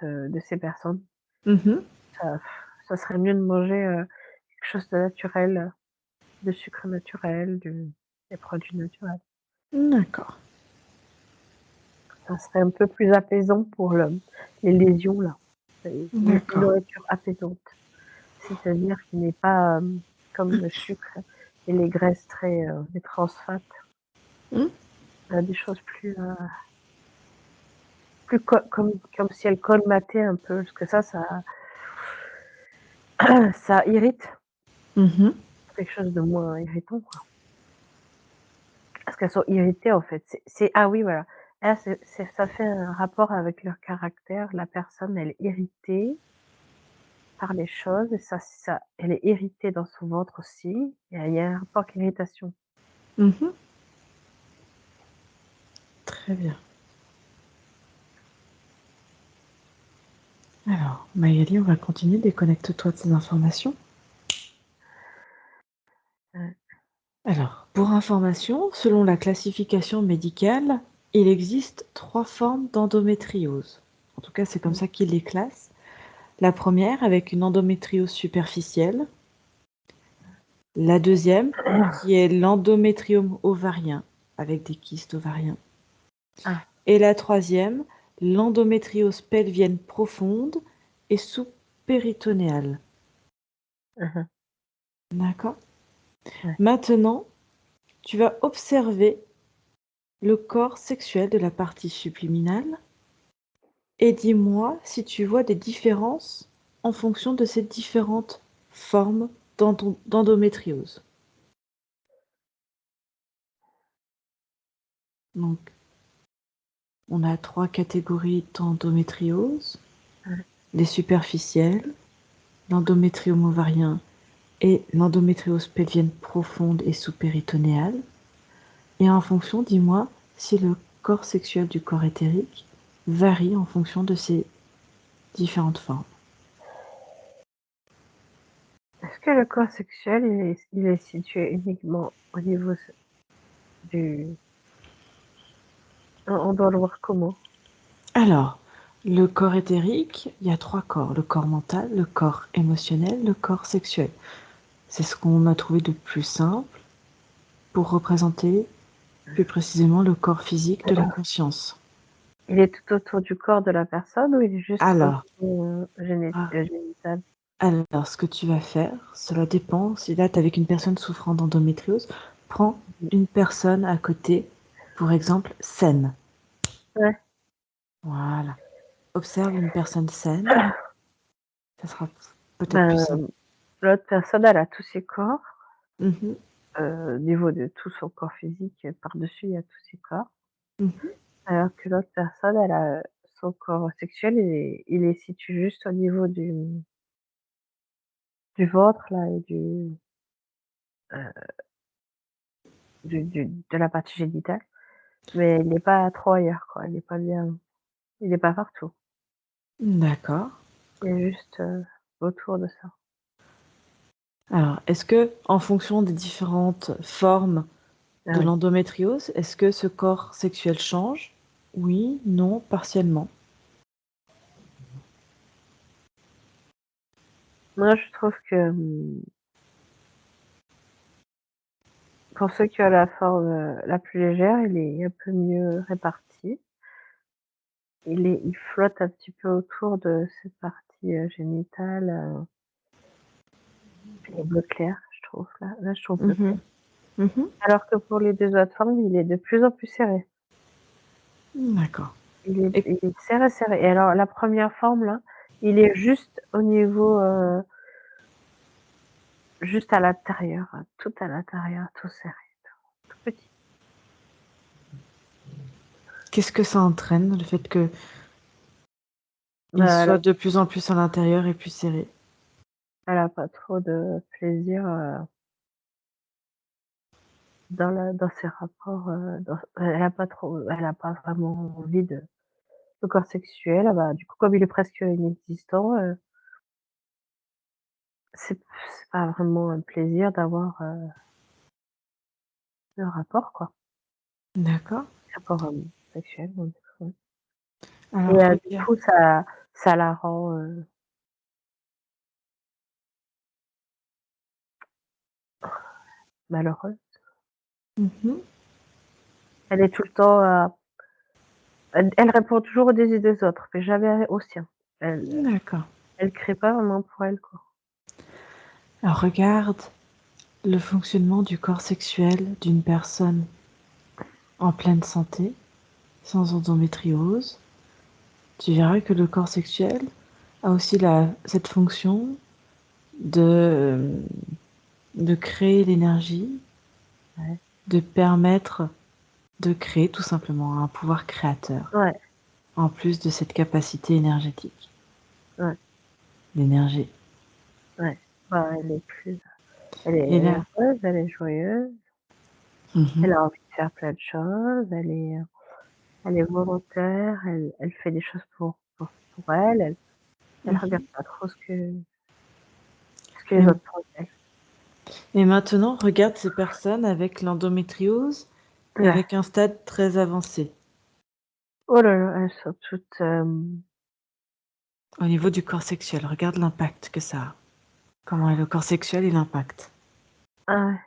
de ces personnes. Mhm. Ça ça serait mieux de manger, quelque chose de naturel, de sucre naturel, des produits naturels. D'accord. Ça serait un peu plus apaisant pour les lésions là. C'est une D'accord. nourriture apaisante. C'est-à-dire qui n'est pas, comme le sucre et les graisses très, les trans fat, Hmm. des choses plus comme si elles colmataient un peu, parce que ça irrite, Mhm. quelque chose de moins irritant, quoi. Parce qu'elles sont irritées, en fait. Ah oui, voilà. Là, ça fait un rapport avec leur caractère. La personne, elle est irritée par les choses et ça elle est irritée dans son ventre aussi et il y a un rapport avec l'irritation. Mhm. Très bien. Alors, Magali, on va continuer. Déconnecte-toi de ces informations. Ouais. Alors, pour information, selon la classification médicale, il existe trois formes d'endométriose. En tout cas, c'est comme Mmh. ça qu'ils les classent. La première, avec une endométriose superficielle. La deuxième, qui est l'endométriome ovarien, avec des kystes ovariens. Ah. Et la troisième, l'endométriose pelvienne profonde et sous-péritonéale. Mmh mh. D'accord? Ouais. Maintenant, tu vas observer le corps sexuel de la partie subliminale et dis-moi si tu vois des différences en fonction de ces différentes formes d'endométriose. Donc, on a trois catégories d'endométriose, Ouais. les superficielles, l'endométriome ovarien et l'endométriose pelvienne profonde et sous-péritonéale. Et en fonction, dis-moi si le corps sexuel du corps éthérique varie en fonction de ces différentes formes. Est-ce que le corps sexuel, il est situé uniquement au niveau du... On doit le voir comment? Alors, le corps éthérique, il y a 3 corps, le corps mental, le corps émotionnel, le corps sexuel. C'est ce qu'on a trouvé de plus simple pour représenter plus précisément le corps physique de la conscience. Il est tout autour du corps de la personne ou il est juste au Alors, niveau, ah, génital? alors, ce que tu vas faire, cela dépend. Si là, tu es avec une personne souffrant d'endométriose, prends Mmh. une personne à côté, pour exemple, saine. Ouais. Voilà. Observe une personne saine, ça sera peut-être plus simple. Ben, l'autre personne, elle a tous ses corps, Mhm, au niveau de tout son corps physique, par-dessus, il y a tous ses corps. mhm. Alors que l'autre personne, elle a son corps sexuel, il est situé juste au niveau du ventre là et heu, de la partie génitale, mais il est pas trop ailleurs quoi, il est pas bien, il est pas partout. D'accord. Il est juste, autour de ça. Alors, est-ce que, en fonction des différentes formes Ah de oui. l'endométriose, est-ce que ce corps sexuel change? Oui, non, partiellement. Moi je trouve que, pour ceux qui ont la forme, la plus légère, il est un peu mieux réparti. Il flotte un petit peu autour de cette partie, génitale, les bleu clair, je trouve là je trouve bleu clair. Mhm, mhm. Alors que pour les 2 autres formes, il est de plus en plus serré. D'accord. Il est Et il est serré, serré et alors la première forme là, il est juste au niveau, juste à l'intérieur, tout à l'intérieur, tout serré, tout petit. qu'est-ce que ça entraîne, le fait qu'il Bah, soit de plus en plus à l'intérieur et plus serré? elle a pas trop de plaisir, dans ses rapports, elle a pas vraiment envie de corps sexuel. Ah bah, du coup, comme il est presque inexistant, c'est pas vraiment un plaisir d'avoir, le rapport quoi, D'accord. rapport, sexuel donc ouais. Et Alors du regarde. coup ça la rend, malheureuse. Mhm. Elle est tout le temps, elle répond toujours aux désirs des autres, mais jamais aux siens. D'accord. Elle crée pas vraiment pour elle, quoi. Alors regarde le fonctionnement du corps sexuel d'une personne en pleine santé, sans endométriose. Tu verras que le corps sexuel a aussi cette fonction de, de créer l'énergie, Ouais. de permettre de créer tout simplement un pouvoir créateur, Ouais, en plus de cette capacité énergétique, ouais, l'énergie. ouais. Bah, Et elle est là, heureuse, elle est joyeuse, mhm, elle a envie de faire plein de choses, elle est volontaire, elle fait des choses pour elle, elle mhm. regarde pas trop ce que les Et, autres pensent d'elle. et maintenant, regarde ces personnes avec l'endométriose et Ouais. avec un stade très avancé Oh là là, elles sont toutes, au niveau du corps sexuel. Regarde l'impact que ça a. Comment est le corps sexuel et l'impact. ah ouais.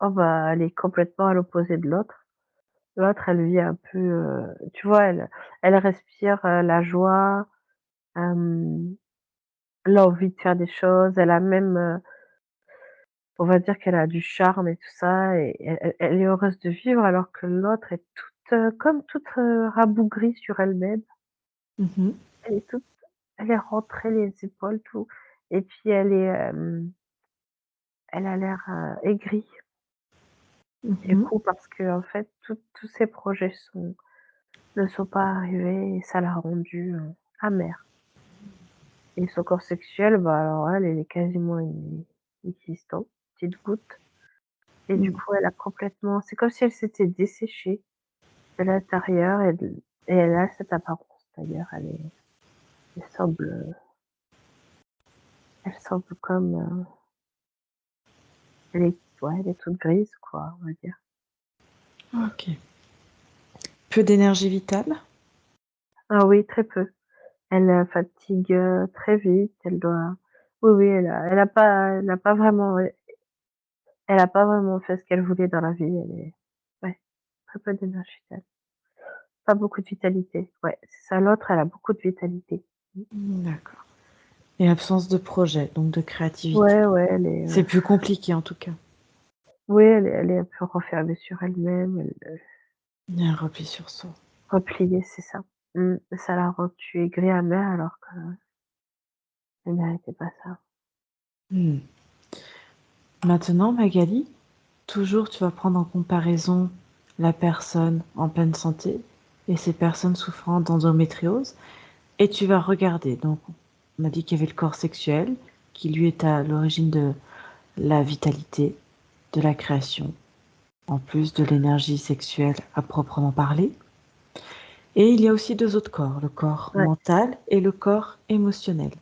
Oh bah, elle est complètement à l'opposé de l'autre. L'autre, elle vit un peu, tu vois, elle respire, la joie, hem, l'envie de faire des choses. Elle a même, on va dire qu'elle a du charme et tout ça et elle est heureuse de vivre alors que l'autre est toute, comme toute, rabougrie sur elle-même. Mhm, Elle est toute elle est rentrée les épaules, tout et puis elle a l'air, aigrie. Du mhm. coup, parce qu'en fait, tous ses projets ne sont pas arrivés et ça l'a rendue, amère. Et son corps sexuel, bah, alors elle est quasiment inexistante, petite goutte. Et du Mm. coup, elle a complètement c'est comme si elle s'était desséchée de l'intérieur et elle a cette apparence d'ailleurs. Elle semble, elle semble comme, elle est ouais, elle est toute grise quoi, on va dire. Ok. Peu d'énergie vitale? Ah oui, très peu. Elle, fatigue, très vite, elle doit oui, oui, elle a pas vraiment elle a pas vraiment fait ce qu'elle voulait dans la vie, elle est ouais, très peu d'énergie vitale. Pas beaucoup de vitalité, ouais, c'est ça. L'autre, elle a beaucoup de vitalité. Mmh. D'accord. Et absence de projet, donc de créativité. Ouais, ouais, elle est, C'est plus compliqué en tout cas. oui, elle est un peu renfermée sur elle-même, Il y a un repli sur soi. repliée, c'est ça. Mmh, ça la rend tuer gré amer alors qu'elle méritait pas ça. Hmm. Maintenant, Magali, toujours tu vas prendre en comparaison la personne en pleine santé et ces personnes souffrant d'endométriose et tu vas regarder. Donc, on a dit qu'il y avait le corps sexuel qui lui est à l'origine de la vitalité, de la création, en plus de l'énergie sexuelle à proprement parler. Et il y a aussi deux autres corps, le corps Ouais, mental et le corps émotionnel.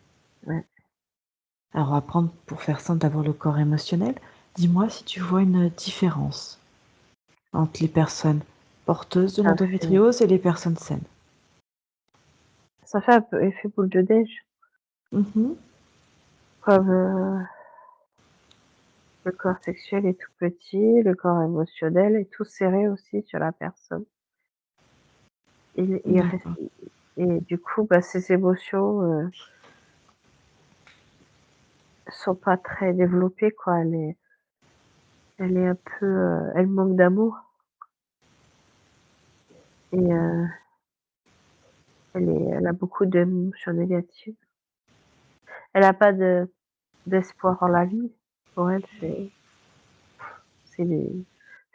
ouais. Alors, on va prendre pour faire simple d'abord le corps émotionnel. Dis-moi si tu vois une différence entre les personnes porteuses de Ça fait l'endométriose et les personnes saines. ça fait un peu effet boule de neige, Mhm. comme, le corps sexuel est tout petit, le corps émotionnel est tout serré aussi sur la personne. Il reste D'accord. et du coup, bah, ses émotions, sont pas très développées quoi. Elle est un peu, elle manque d'amour et elle a beaucoup d'émotions négatives. Elle a pas d'espoir en la vie. Pour elle, c'est des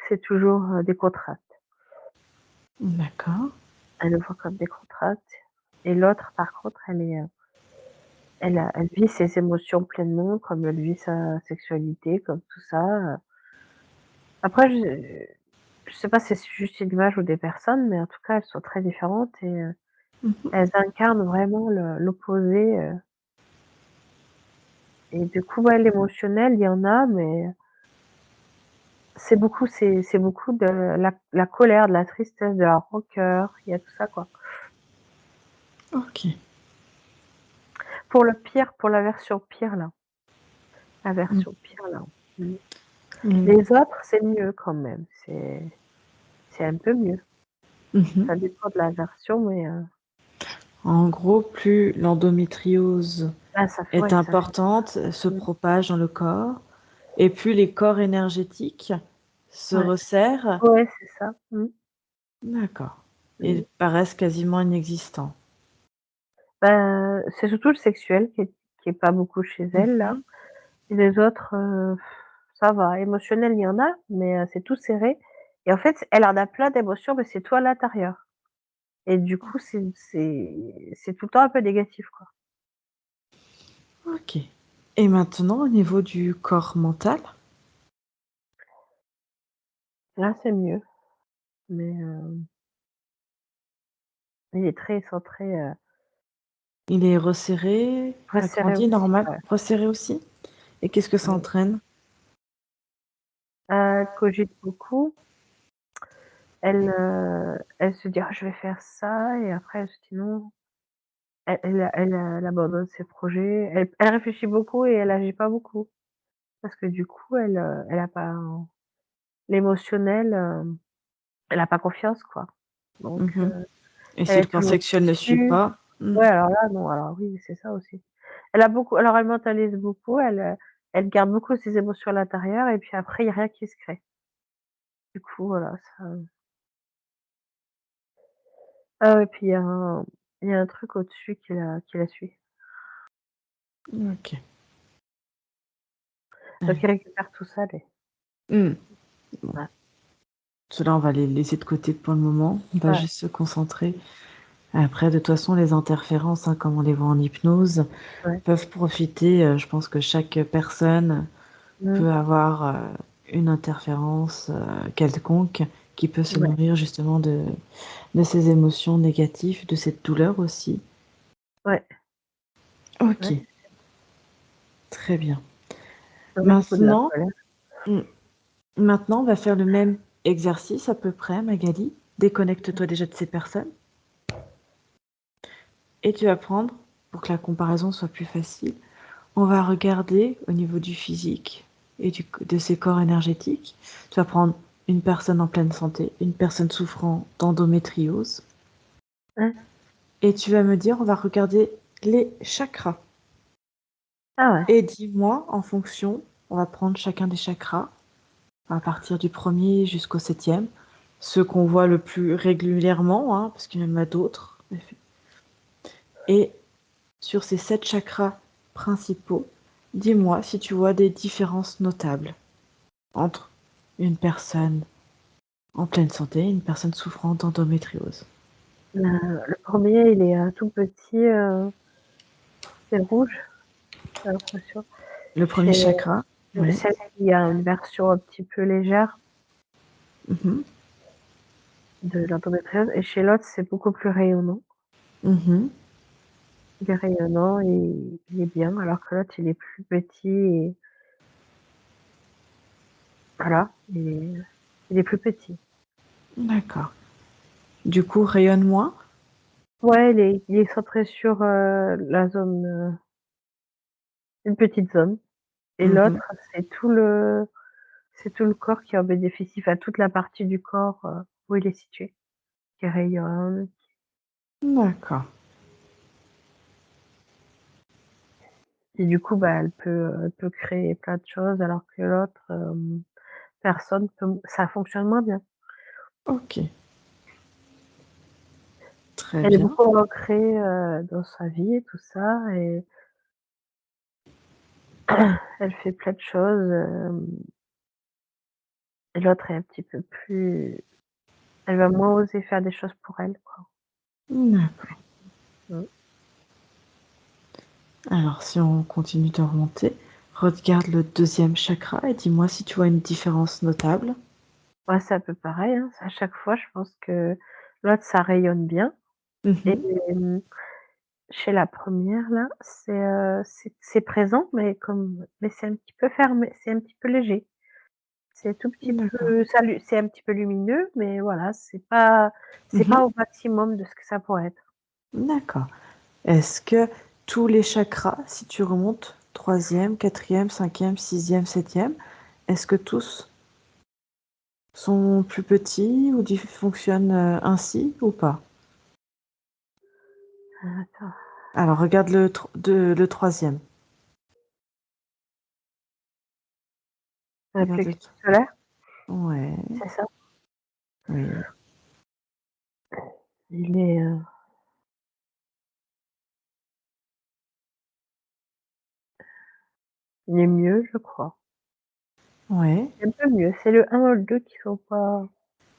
c'est toujours, des contraintes. D'accord. Elle le voit comme des contraintes et l'autre par contre, elle vit ses émotions pleinement comme elle vit sa sexualité, comme tout ça, Après je sais pas si c'est juste une image ou des personnes, mais en tout cas, elles sont très différentes et Mhm. elles incarnent vraiment l'opposé, et du coup, ouais, l'émotionnel, il y en a, mais c'est beaucoup de la colère, de la tristesse, de la rancœur, il y a tout ça, quoi. Ok. Pour le pire, pour la version pire, là, la Mm. version pire, là. Mmh. Mm. Les autres, c'est mieux quand même, c'est un peu mieux. Mhm. Ça dépend de la version, mais En gros, plus l'endométriose ah ça fait est ouais, ça fait importante, se mmh, propage dans le corps, et plus les corps énergétiques se ouais. resserrent. Ouais, c'est ça. D'accord. Et Mmh. paraissent quasiment inexistants. Bah, c'est surtout le sexuel qui est pas beaucoup chez elle, là, Mhm. et les autres, ça va. Émotionnel, il y en a, mais c'est tout serré et en fait, elle en a plein d'émotions, mais c'est tout à l'intérieur et du coup, c'est tout le temps un peu négatif, quoi. Ok. Et maintenant, au niveau du corps mental, Là, c'est mieux, mais il est très centré, il est resserré, resserré agrandi, aussi, normal, ouais. resserré aussi. Et qu'est-ce que ça Ouais. entraîne? Elle cogite beaucoup. Elle se dit: «Ah, je vais faire ça» et après elle se dit: «Non». Elle abandonne ses projets. Elle réfléchit beaucoup et elle agit pas beaucoup. Parce que du coup, elle a pas l'émotionnel, elle a pas confiance, quoi. Donc Mhm. Et elle si le est corps toujours sexuel ne suit déçue. pas? Ouais, alors là, non, alors oui, c'est ça aussi. Elle mentalise beaucoup, elle garde beaucoup ses émotions à l'intérieur et puis après, il y a rien qui se crée. Du coup, voilà, ça ah ouais, puis il y a un truc au-dessus qui la suit. Ok. Donc Ouais. il récupère tout ça, lui. Hmm. Bon. Ouais, Ceux-là, on va les laisser de côté pour le moment. On va ouais, juste se concentrer Après, de toute façon, les interférences, hein, comme on les voit en hypnose, Ouais. peuvent profiter. Je pense que chaque personne Mmh. peut avoir une interférence quelconque qui peut se Ouais, nourrir justement de ces émotions négatives, de cette douleur aussi. ouais, Ok, ouais. très bien. Surtout de la Maintenant, colère. mm, maintenant, on va faire le même exercice à peu près, Magali. Déconnecte-toi déjà de ces personnes et tu vas prendre, pour que la comparaison soit plus facile, on va regarder au niveau du physique et de ses corps énergétiques. Tu vas prendre une personne en pleine santé, une personne souffrant d'endométriose, Ouais. et tu vas me dire, on va regarder les chakras. Ah ouais. Et dis-moi, en fonction, on va prendre chacun des chakras, à partir du premier jusqu'au septième, ceux qu'on voit le plus régulièrement, hein, parce qu'il y en a d'autres. Et sur ces 7 chakras principaux, dis-moi si tu vois des différences notables entre une personne en pleine santé et une personne souffrant d'endométriose. Le 1er, il est, tout petit, c'est rouge, j'ai l'impression. Le premier Chez chakra, ouais. celle qui a une version un petit peu légère Mhm, de l'endométriose et chez l'autre, c'est beaucoup plus rayonnant. mhm. Il est rayonnant et il est bien, alors que l'autre, il est plus petit et voilà, il est plus petit. D'accord. Du coup, rayonne moins. Ouais, il est centré sur, la zone, une petite zone et l'autre, Mhm. c'est tout le corps qui en bénéficie, enfin toute la partie du corps, où il est situé, qui rayonne. D'accord. Et du coup, bah, elle peut créer plein de choses alors que l'autre, personne peut ça fonctionne moins bien. Ok. Très Elle est bien. beaucoup ancrée, dans sa vie et tout ça et elle fait plein de choses, et l'autre est un petit peu plus elle va moins oser faire des choses pour elle, quoi. D'accord. Mmh. Alors, si on continue de remonter, regarde le deuxième chakra et dis-moi si tu vois une différence notable. Ouais, c'est un peu pareil, hein, à chaque fois, je pense que l'autre, ça rayonne bien et Mhm. chez la première là, c'est présent mais c'est un petit peu fermé, c'est un petit peu léger. C'est tout petit D'accord. peu c'est un petit peu lumineux, mais voilà, c'est pas Mhm. au maximum de ce que ça pourrait être. D'accord. Est-ce que tous les chakras, si tu remontes, troisième, quatrième, cinquième, sixième, septième, est-ce que tous sont plus petits ou fonctionnent ainsi ou pas? Attends, Alors, regarde le troisième. Regarde le... plexus solaire, Ouais, c'est ça? oui. Il est, il est mieux, je crois. Ouais. Un peu mieux, c'est le 1 ou le 2 qui sont pas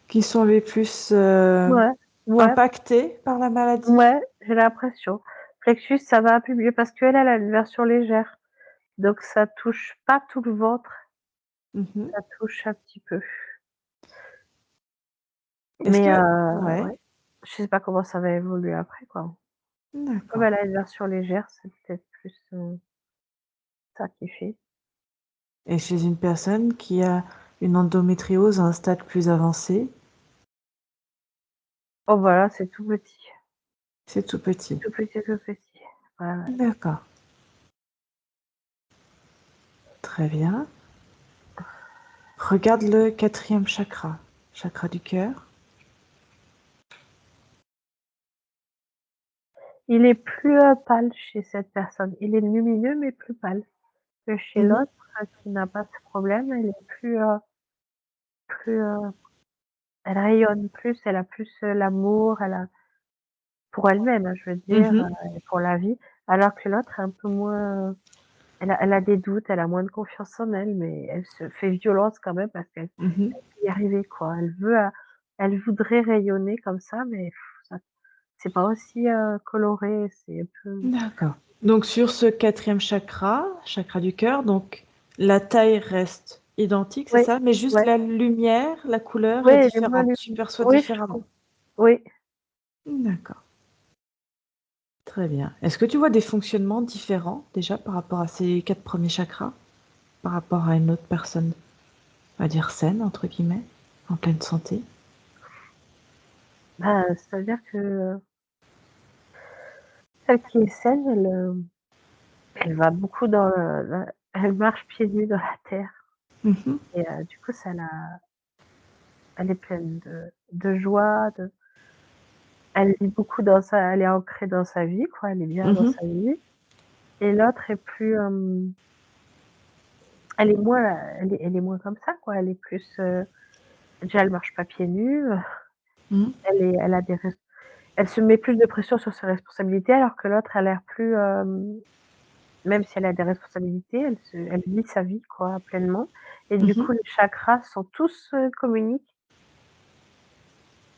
Qui sont les plus ouais, ouais, impactés par la maladie? ouais, j'ai l'impression. Plexus, ça va un peu mieux parce qu'elle, elle a une version légère, donc ça touche pas tout le ventre, Mhm. ça touche un petit peu. Est-ce Mais que... Ouais, ouais, je sais pas comment ça va évoluer après, quoi. Comme d'accord. elle a une version légère, c'est peut-être plus, ça qui fait. Et chez une personne qui a une endométriose à un stade plus avancé, Oh voilà, c'est tout petit. c'est tout petit. Tout petit, tout petit. Ouais, ouais. D'accord. Très bien. Regarde le quatrième chakra, chakra du cœur. Il est plus, pâle chez cette personne. Il est lumineux, mais plus pâle que chez Mhm, l'autre, qui n'a pas ce problème. Elle est plus, elle rayonne plus, elle a plus, l'amour, elle a pour elle-même, hein, je veux dire, mhm, et pour la vie, alors que l'autre est un peu moins, elle a des doutes, elle a moins de confiance en elle, mais elle se fait violence quand même parce qu'elle mhm. veut y arriver, quoi. Elle voudrait rayonner comme ça, mais ça c'est pas aussi, coloré, c'est un peu D'accord. Donc sur ce 4e chakra, chakra du cœur, donc la taille reste identique, c'est oui, ça? Mais juste ouais, la lumière, la couleur oui, est elle est moins différente. Tu lumineuse. perçois Oui, je différemment. trouve. Oui. D'accord. Très bien. Est-ce que tu vois des fonctionnements différents déjà par rapport à ces 4 premiers chakras, par rapport à une autre personne, on va dire saine, entre guillemets, en pleine santé? Bah, c'est-à-dire que, celle qui est saine, elle va beaucoup dans elle marche pieds nus dans la terre Mhm, et du coup, ça la elle est pleine de joie, elle vit beaucoup elle est ancrée dans sa vie, quoi, elle est bien dans mhm, sa vie et l'autre est plus, elle est moins elle est moins comme ça, quoi, elle est plus, déjà elle marche pas pieds nus, mhm, elle a des res elle se met plus de pression sur ses responsabilités alors que l'autre a l'air plus, même si elle a des responsabilités, elle vit sa vie, quoi, pleinement et du mhm. coup, les chakras sont tous, communiquent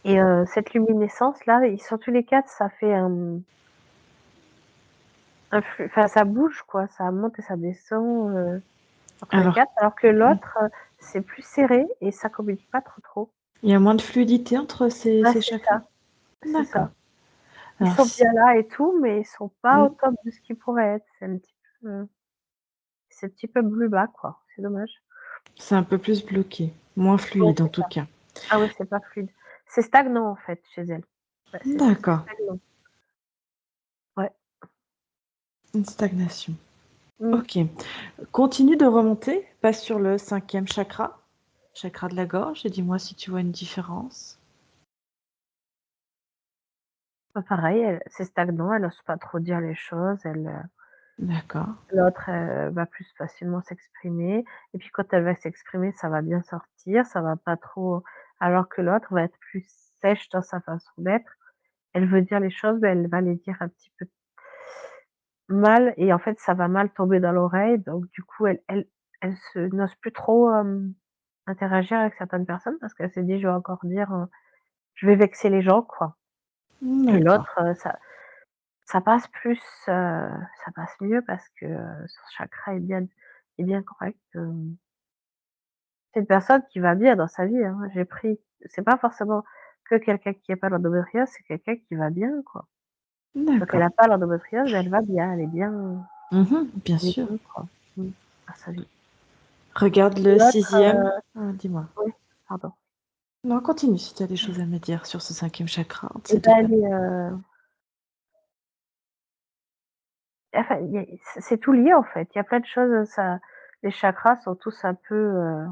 et cette luminescence-là, ils sont tous les 4, ça fait un flux, enfin, ça bouge, quoi, ça monte et ça descend, entre les Alors, 4, alors que mm, l'autre, c'est plus serré et ça communique pas trop. il y a moins de fluidité entre Ouais, ces c'est chakras? ça, c'est D'accord. ça. Ils Alors, sont bien là et tout, mais ils sont pas au mm, top de ce qu'ils pourraient être. C'est un petit peu plus bas, quoi. C'est dommage. c'est un peu plus bloqué, moins Ouais, fluide en c'est tout ça. cas. Ah ouais, c'est pas fluide. C'est stagnant, en fait, chez elle. Ouais, c'est D'accord, stagnant. Ouais. une stagnation. Mmh. Ok. Continue de remonter, passe sur le 5e chakra, chakra de la gorge, et dis-moi si tu vois une différence. Bah, pareil, c'est stagnant, elle ose pas trop dire les choses, D'accord. l'autre, va plus facilement s'exprimer et puis quand elle va s'exprimer, ça va bien sortir, ça va pas trop alors que l'autre va être plus sèche dans sa façon d'être. Elle veut dire les choses, mais elle va les dire un petit peu mal et en fait, ça va mal tomber dans l'oreille donc du coup, elle se n'ose plus trop, interagir avec certaines personnes parce qu'elle s'est dit: «Je vais encore dire, je vais vexer les gens, quoi» et D'accord. l'autre, ça passe plus, ça passe mieux parce que, son chakra est bien correct, c'est une personne qui va bien dans sa vie, hein. C'est pas forcément que quelqu'un qui a pas l'endométriose, c'est quelqu'un qui va bien, quoi. Donc elle D'accord. a pas l'endométriose, mais elle va bien, Mhm, bien elle est sûr. bien, quoi. Mmh, dans sa vie. Regarde Et le l'autre, 6e. Ah, dis-moi. oui, pardon. Non, continue si tu as des choses à me dire sur ce 5e chakra, un de Et ces 2 ben, personnes. enfin, c'est tout lié, en fait. Il y a plein de choses, ça les chakras sont tous un peu,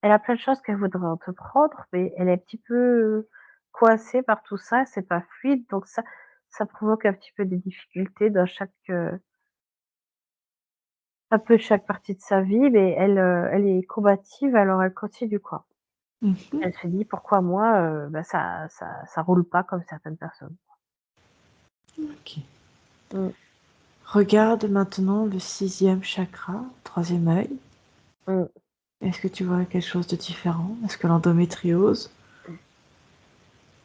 elle a plein de choses qu'elle voudrait entreprendre, mais elle est un petit peu coincée par tout ça, c'est pas fluide, donc ça provoque un petit peu des difficultés dans un peu chaque partie de sa vie, mais elle est combative, alors elle continue, quoi. Mhm, Elle se dit: «Pourquoi moi, bah, ça roule pas comme certaines personnes?» ok. Mmh, Regarde maintenant le 6e chakra, 3e œil. mmh. Est-ce que tu vois quelque chose de différent? Est-ce que l'endométriose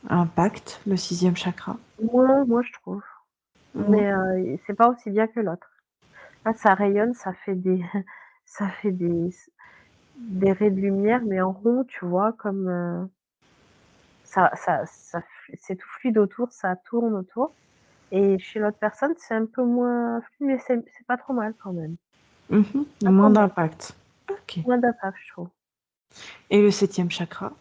impacte le 6e chakra? Moins, je trouve, Moins? mais c'est pas aussi bien que l'autre. Là, ça rayonne, ça fait des ça fait des raies de lumière, mais en rond, tu vois? Comme, c'est tout fluide autour, ça tourne autour et chez l'autre personne, c'est un peu moins fluide, mais c'est pas trop mal quand même. Mhm, Pas moins trop mal, d'impact. Ok. moins d'impact, je trouve. Et le 7e chakra?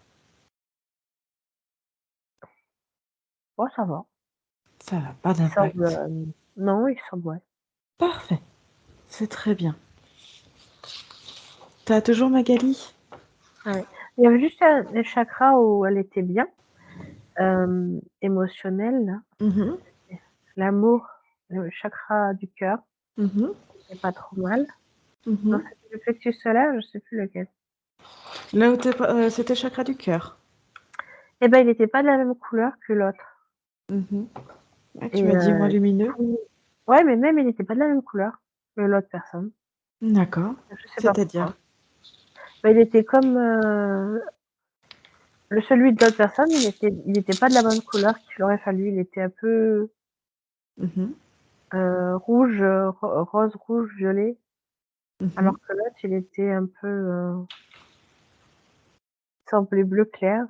Ouais, ça va. Ça va, pas Il semble, d'impact. non, il semble, ouais. Parfait, c'est très bien. T'as toujours Magali? Ouais. Il y avait juste, les chakras où elle était bien, émotionnel là, Mhm, l'amour, le chakra du cœur, mhm, c'est pas trop mal. Non, mhm. c'était le plexus solaire, je sais plus lequel. Là où c'était chakra du cœur. Et ben, il était pas de la même couleur que l'autre Mhm. Ah, et tu m'as dit moins du lumineux? coup ouais, mais même il était pas de la même couleur que l'autre personne. D'accord. Je sais pas C'est-à-dire? pourquoi. Bah, il était comme, celui de l'autre personne, il était pas de la bonne couleur qu'il aurait fallu. Il était un peu, Mmh. rouge, rose, rouge, violet, alors Mmh. que l'autre, il était un peu, semblait bleu clair,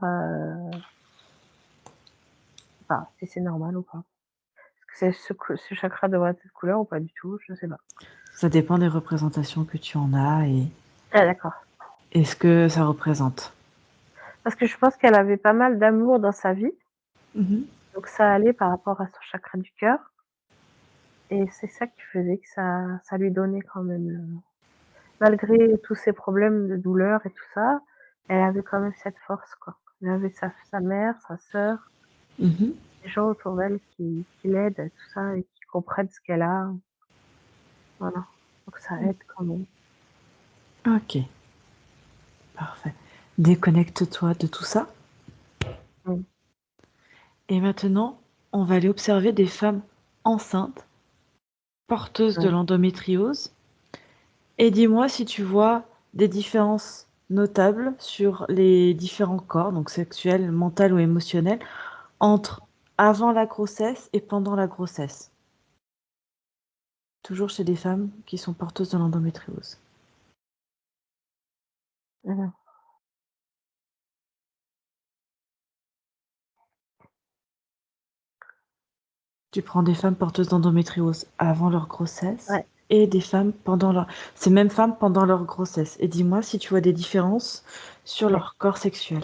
enfin, si c'est normal ou pas. Est-ce que ce chakra devrait être cette couleur ou pas du tout? Je sais pas. Ça dépend des représentations que tu en as Ah d'accord. et ce que ça représente. Parce que je pense qu'elle avait pas mal d'amour dans sa vie, Mmh. donc ça allait par rapport à son chakra du cœur et c'est ça qui faisait que ça lui donnait quand même, malgré tous ses problèmes de douleur et tout ça, elle avait quand même cette force, quoi. Elle avait sa mère, sa sœur, Mmh. des gens autour d'elle qui l'aident et tout ça et qui comprennent ce qu'elle a, voilà. Donc ça aide quand même. OK, parfait. Déconnecte-toi de tout ça Mmh. et maintenant, on va aller observer des femmes enceintes, porteuses de Ouais. l'endométriose et dis-moi si tu vois des différences notables sur les différents corps, donc sexuels, mental ou émotionnels, entre avant la grossesse et pendant la grossesse. Toujours chez des femmes qui sont porteuses de l'endométriose. Mmh mh. Tu prends des femmes porteuses d'endométriose avant leur grossesse Ouais, et des femmes pendant leur ces mêmes femmes pendant leur grossesse et dis-moi si tu vois des différences sur ouais. leur corps sexuel.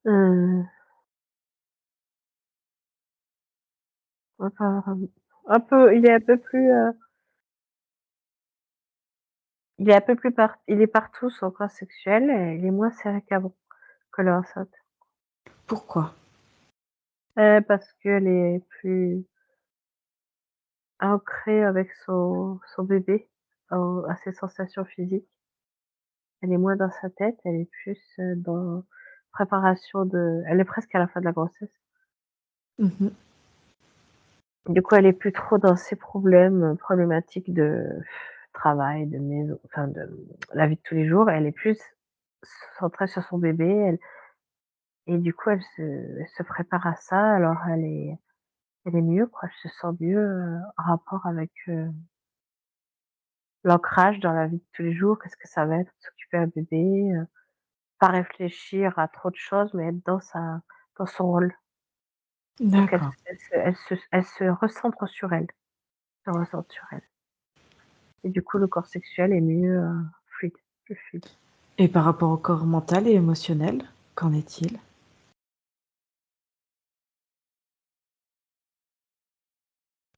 Mmh. Enfin, un peu il est un peu plus, il est partout son corps sexuel et il est moins serré qu'avant, que l'enceinte. Pourquoi? Parce qu'elle est plus ancrée avec son bébé, à ses sensations physiques. Elle est moins dans sa tête, elle est plus, dans préparation de elle est presque à la fin de la grossesse. Mmh. Du coup, elle est plus trop dans ses problèmes, problématiques de travail, de maison, enfin de la vie de tous les jours. Elle est plus centrée sur son bébé, et du coup, elle se prépare à ça, alors elle est mieux quoi, elle se sent mieux, en rapport avec, l'ancrage dans la vie de tous les jours. Qu'est-ce que ça va être de s'occuper d'un bébé, pas réfléchir à trop de choses, mais être dans son rôle. Donc D'accord elle se recentre sur elle, se recentre sur elle et du coup le corps sexuel est mieux, fluide, plus fluide. et par rapport au corps mental et émotionnel, qu'en est-il?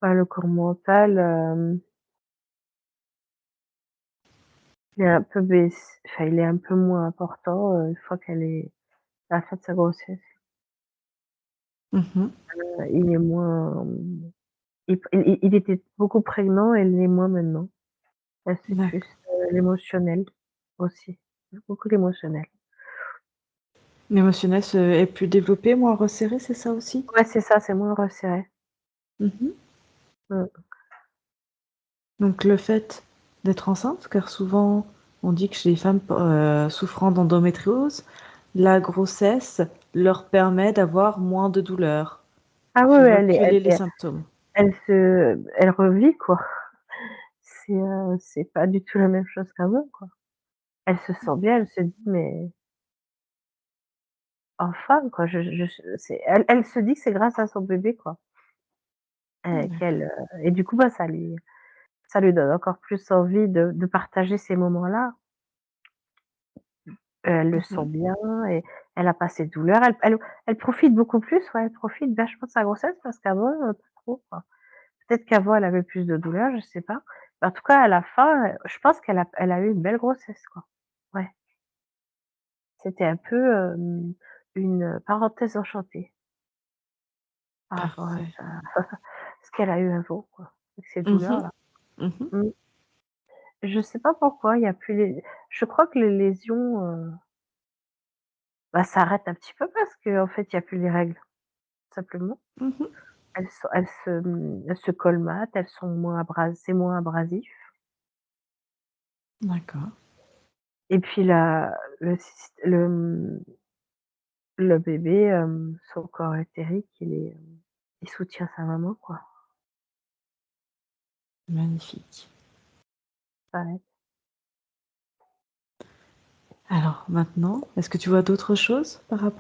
Bah, le corps mental, il est un peu enfin il est un peu moins important, une fois qu'elle est à la fin de sa grossesse. Mmh. Il est moins, il était beaucoup prégnant et il l'est moins maintenant. Là, c'est plus, D'accord. l'émotionnel aussi, beaucoup l'émotionnel. L'émotionnel se est plus développé, moins resserré, c'est ça aussi? Ouais, c'est ça, c'est moins resserré. Mmh. Mmh. Donc le fait d'être enceinte, car souvent on dit que chez les femmes souffrant d'endométriose, la grossesse leur permet d'avoir moins de douleurs, Ah ouais, puis ouais, elle est elle reculer les est symptômes. elle revit quoi. C'est pas du tout la même chose qu'avant quoi. Elle se sent bien, elle se dit: «Mais enfin quoi, je c'est» elle se dit que c'est grâce à son bébé quoi, D'accord. et du coup, bah, ça lui donne encore plus envie de partager ces moments-là. Elle le sent Mmh. bien et elle a pas ces douleurs. Elle profite beaucoup plus, ouais, elle profite vachement de sa grossesse parce qu'avant, pas trop quoi. Peut-être qu'avant elle avait plus de douleurs, je sais pas. Mais en tout cas à la fin, je pense qu'elle a eu une belle grossesse quoi. Ouais, c'était un peu, une parenthèse enchantée par rapport à Parfait. sa ce qu'elle a eu avant quoi, avec ces Mmh. douleurs-là. Mmh. Mmh. Je sais pas pourquoi il y a plus les je crois que les lésions, bah, s'arrêtent un petit peu parce qu'en fait il y a plus les règles, simplement. Mmh. Elles se colmatent, elles sont moins c'est moins abrasif. D'accord. Et puis la le syst le bébé, son corps éthérique, il soutient sa maman, quoi. Magnifique. Ouais. Alors maintenant, est-ce que tu vois d'autres choses à par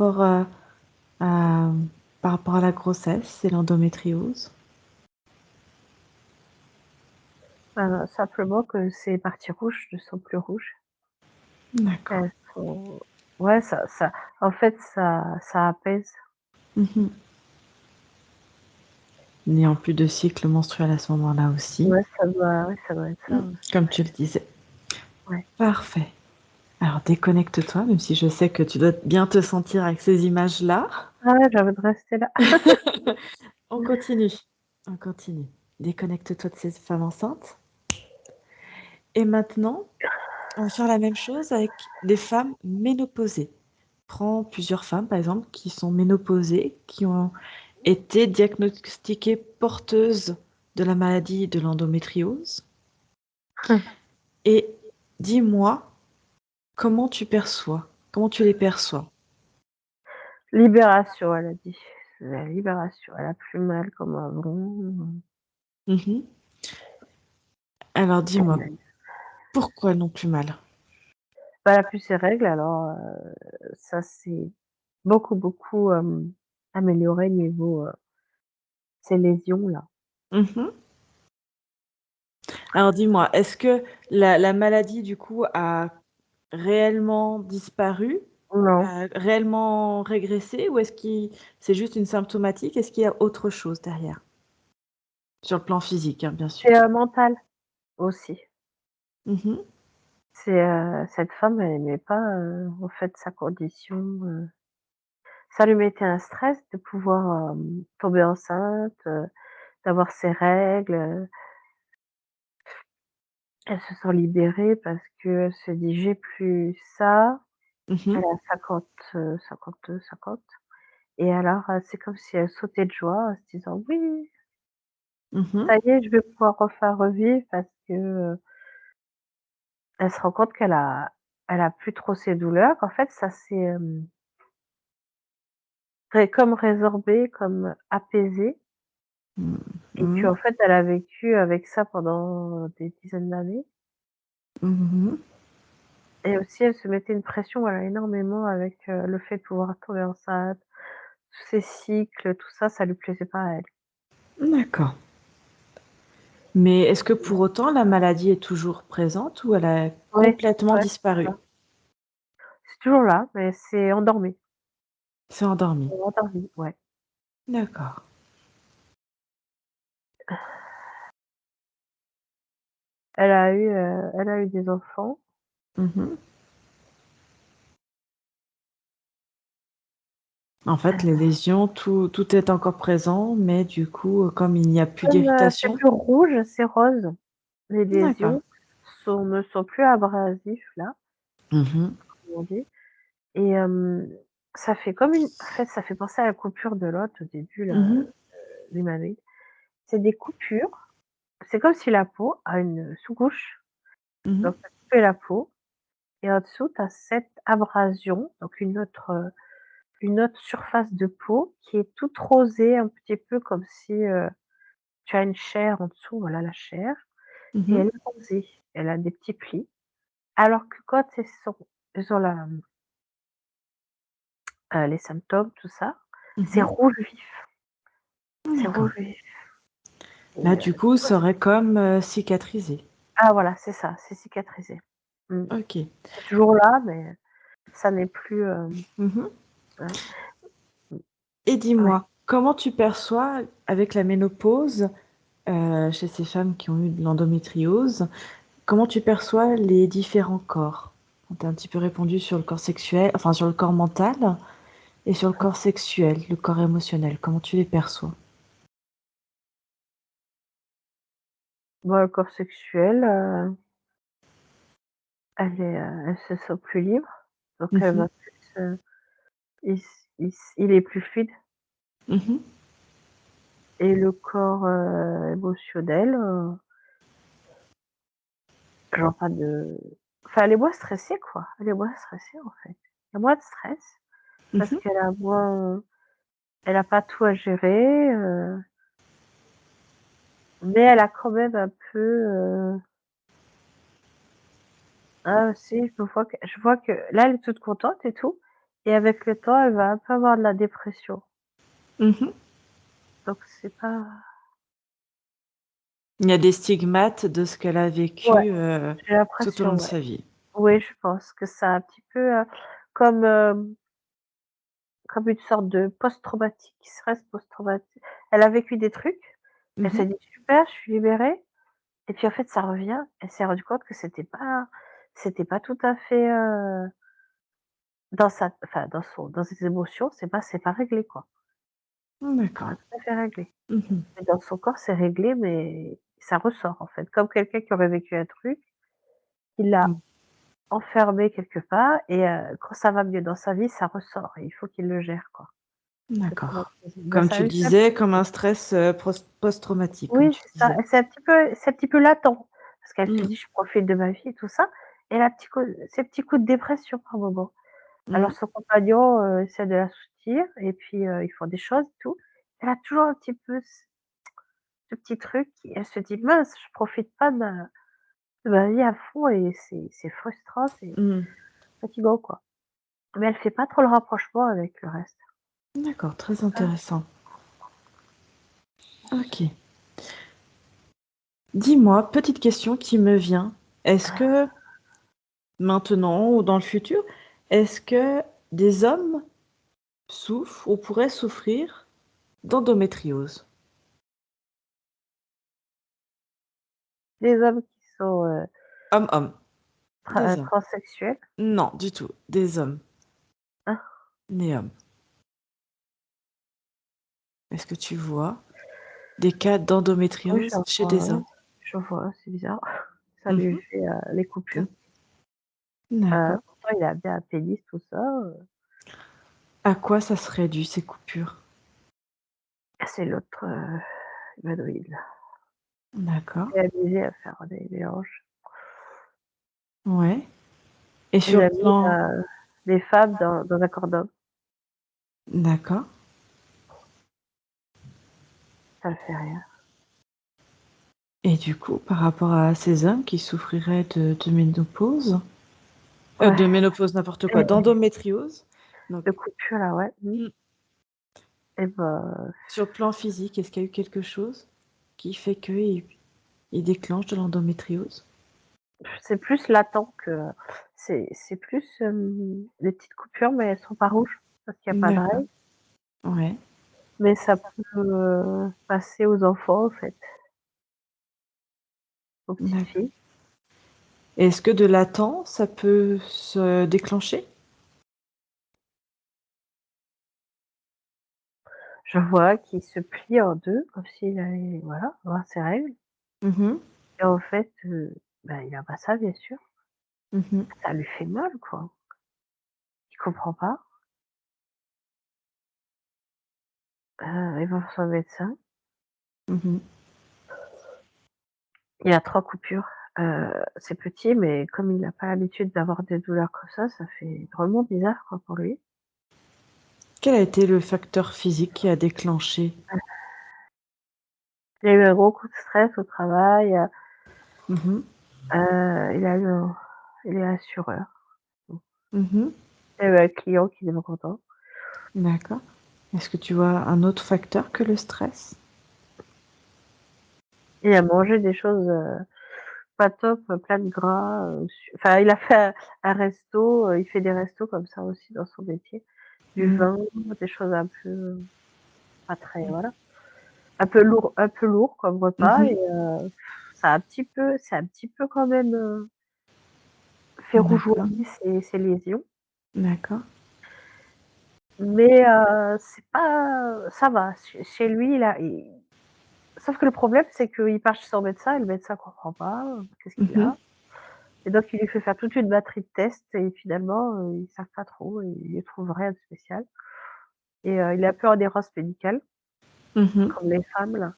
rapport à la grossesse et l'endométriose? Simplement que ces parties rouges ne sont plus rouges. D'accord. Elles sont ouais, ça en fait, ça apaise. Mmh. N'ayant plus de cycle menstruel à ce moment-là aussi. Ouais, ça doit être ça, Mmh, ouais. comme tu le disais. Ouais. Parfait. Alors déconnecte-toi, même si je sais que tu dois bien te sentir avec ces images-là. Ah ouais, j'ai envie de rester là. On continue, on continue. Déconnecte-toi de ces femmes enceintes et maintenant, on va faire la même chose avec les femmes ménopausées. Prends plusieurs femmes, par exemple, qui sont ménopausées, qui ont été diagnostiquées porteuses de la maladie de l'endométriose et dis-moi comment tu perçois? Comment tu les perçois? Libération, elle a dit. C'est la libération. Elle a plus mal comme avant. Mmh. Alors dis-moi, Elle pourquoi elles n'ont plus mal? bah, elle a plus ses règles, alors, ça s'est beaucoup, beaucoup, amélioré niveau, ces lésions-là. Mmh. Alors dis-moi, est-ce que la maladie du coup a réellement disparu, Non, a réellement régressé ou est-ce qu'il c'est juste une symptomatique? Est-ce qu'il y a autre chose derrière? Sur le plan physique, hein, bien sûr. c'est, mental aussi. Mmh. C'est, cette femme, elle aimait pas, en fait, sa condition, ça lui mettait un stress de pouvoir, tomber enceinte, d'avoir ses règles, elle se sent libérée parce qu'elle se dit: «J'ai plus ça». Elle Mmh. a 50, 52, 50 et alors, c'est comme si elle sautait de joie en se disant: «Oui, Mmh. ça y est, je vais pouvoir refaire revivre» parce que, elle se rend compte elle a plus trop ces douleurs, qu'en fait ça s'est, comme résorbé, comme apaisé Mmh. et Mmh. qu'en fait elle a vécu avec ça pendant des dizaines d'années Mmh. et aussi elle se mettait une pression, voilà, énormément avec, le fait de pouvoir tomber enceinte, tous ces cycles, tout ça, ça lui plaisait pas à elle. D'accord. Mais est-ce que pour autant la maladie est toujours présente ou elle a Oui, complètement ouais, c'est disparu? ça. C'est toujours là, mais c'est endormi. C'est endormi. C'est endormi, ouais. D'accord. Elle a eu des enfants. Mmh. En fait, les Heu, lésions, tout est encore présent, mais du coup, comme il n'y a plus comme, c'est d'irritation. plus rouge, c'est rose. Les D'accord. lésions ne sont plus abrasifs là, Mmh. comme on dit et ça fait comme une en fait, ça fait penser à la coupure de l'autre au début là, Mmh mh. l'hymanide. C'est des coupures, c'est comme si la peau a une sous-couche, Mmh mh. donc tu as coupé la peau et en dessous tu as cette abrasion, donc une autre surface de peau qui est toute rosée, un petit peu comme si, tu as une chair en dessous, voilà la chair et Mmh. elle est rosée. Elle a des petits plis, alors que quand elles ont les symptômes, tout ça, c'est Mmh. rouge vif, c'est D'accord. rouge vif Là, et du coup, toi ça aurait comme, cicatrisé. ah voilà, c'est ça, c'est cicatrisé. Mmh. OK. C'est toujours là, mais ça n'est plus, Mmh mh. ouais, mmh, Et ouais. dis-moi, comment tu perçois avec la ménopause, chez ces femmes qui ont eu de l'endométriose, comment tu perçois les différents corps? On t'a un petit peu répondu sur le corps sexuel, enfin sur le corps mental et sur le corps sexuel, le corps émotionnel, comment tu les perçois? Bah, le corps sexuel, elle se sent plus libre, donc Mmh elle mh. va plus, il est plus fluide. Mmh mh. Et le corps, émotionnel, Genre pas de enfin, elle est moins stressée, quoi. Elle est moins stressée, en fait. Il y a moins de stress parce Mmh. qu'elle a moins elle a pas tout à gérer, mais elle a quand même un peu, ah si, je vois que là, elle est toute contente et tout et avec le temps, elle va un peu avoir de la dépression. Mmh. Donc c'est pas Il y a des stigmates de ce qu'elle a ouais, vécu, j'ai tout au long l'impression, de ouais. sa vie. Oui, je pense que ça a un petit peu, comme, comme une sorte de post-traumatique, stress post-traumatique. Elle a vécu des trucs, elle Mmh. s'est dit: «Super, je suis libérée» et puis en fait ça revient. Elle s'est rendue compte que c'était pas tout à fait, dans sa enfin dans ses émotions, c'est pas réglé, quoi. C'est pas D'accord. tout à fait réglé. Mmh. Mais dans son corps, c'est réglé, mais ça ressort, en fait. Comme quelqu'un qui aurait vécu un truc, qui l'a Mmh. enfermé quelque part et quand ça va mieux dans sa vie, ça ressort et il faut qu'il le gère, quoi. C'est D'accord. traumatisé. Bah, Comme ça tu a le eu ça disais, comme un stress, post-traumatique, comme oui, tu c'est ça disais. et c'est un petit peu latent parce qu'elle se Mmh. dit: «Je profite de ma vie» et tout ça et elle a petit coup ces petits coups de dépression par moment. Alors Mmh. son compagnon, essaie de la soutenir et puis, ils font des choses et tout. Elle a toujours un petit peu ce petit truc et elle se dit: «Mince, je profite pas de ma vie à fond» et c'est frustrant, c'est Mmh. fatigant, quoi. Mais elle fait pas trop le rapprochement avec le reste. D'accord, très Ah, intéressant. OK. Dis-moi, petite question qui me vient. Est-ce que maintenant ou dans le futur, est-ce que des hommes souffrent ou pourraient souffrir d'endométriose? les hommes qui sont, Hommes, des hommes. transsexuels, Non, du tout, des hommes, hein, nés hommes. Est-ce que tu vois des cas oui, d'endométriose j'en chez vois, des ouais, hommes? je vois, c'est bizarre. Ça lui Mmh. fait, les coupures. D'accord. Pourtant il a bien un pénis tout ça, À quoi ça serait dû ces coupures? c'est l'autre, humanoïde là. D'accord, Il s'est amusé à faire des mélanges. ouais, et Il sur le a mis, plan des femmes dans un corps d'homme. d'accord, Ça le fait rire. et du coup, par rapport à ces hommes qui souffriraient de ménopause, Ouais de ménopause, n'importe quoi, et d'endométriose, donc de coupure là, ouais, mmh, et bah, sur le plan physique, est-ce qu'il y a eu quelque chose qui fait qu'il déclenche de l'endométriose? c'est plus latent que c'est plus, des petites coupures, mais elles sont pas rouges parce qu'il y a pas de D'accord, règles, ouais, mais ça peut, passer aux enfants en fait, aux petites d'accord. filles. Est-ce que de latent, ça peut se déclencher? Je vois qu'il se plie en 2 comme s'il allait, voilà, avoir ses règles Mmh. et en fait, bah, il a pas ça bien sûr. Mmh. Ça lui fait mal quoi. Il comprend pas, il va voir son médecin. Mmh. Il a 3 coupures, c'est petit mais comme il n'a pas l'habitude d'avoir des douleurs comme ça fait drôlement bizarre quoi pour lui. Quel a été le facteur physique qui a déclenché? Il a eu un gros coup de stress au travail, Mmh. il a eu un il est assureur. Mmh. Il y a eu un client qui est pas content. D'accord. Est-ce que tu vois un autre facteur que le stress? Il a mangé des choses, pas top, plein de gras, enfin il a fait un resto, il fait des restos comme ça aussi dans son métier. Du Mmh. vin, des choses un peu pas très voilà, un peu lourd comme repas Mmh. et ça a un petit peu quand même, fait D'accord, rougeoyer ses lésions. d'accord. Mais c'est pas ça va, chez lui, sauf que le problème, c'est qu'il part chez son médecin et le médecin comprend pas, qu'est-ce qu'il Mmh. a et donc il lui fait faire toute une batterie de tests et finalement, ils savent pas trop, ils trouvent rien de spécial et il est un peu en errance médicale, Mmh. comme les femmes là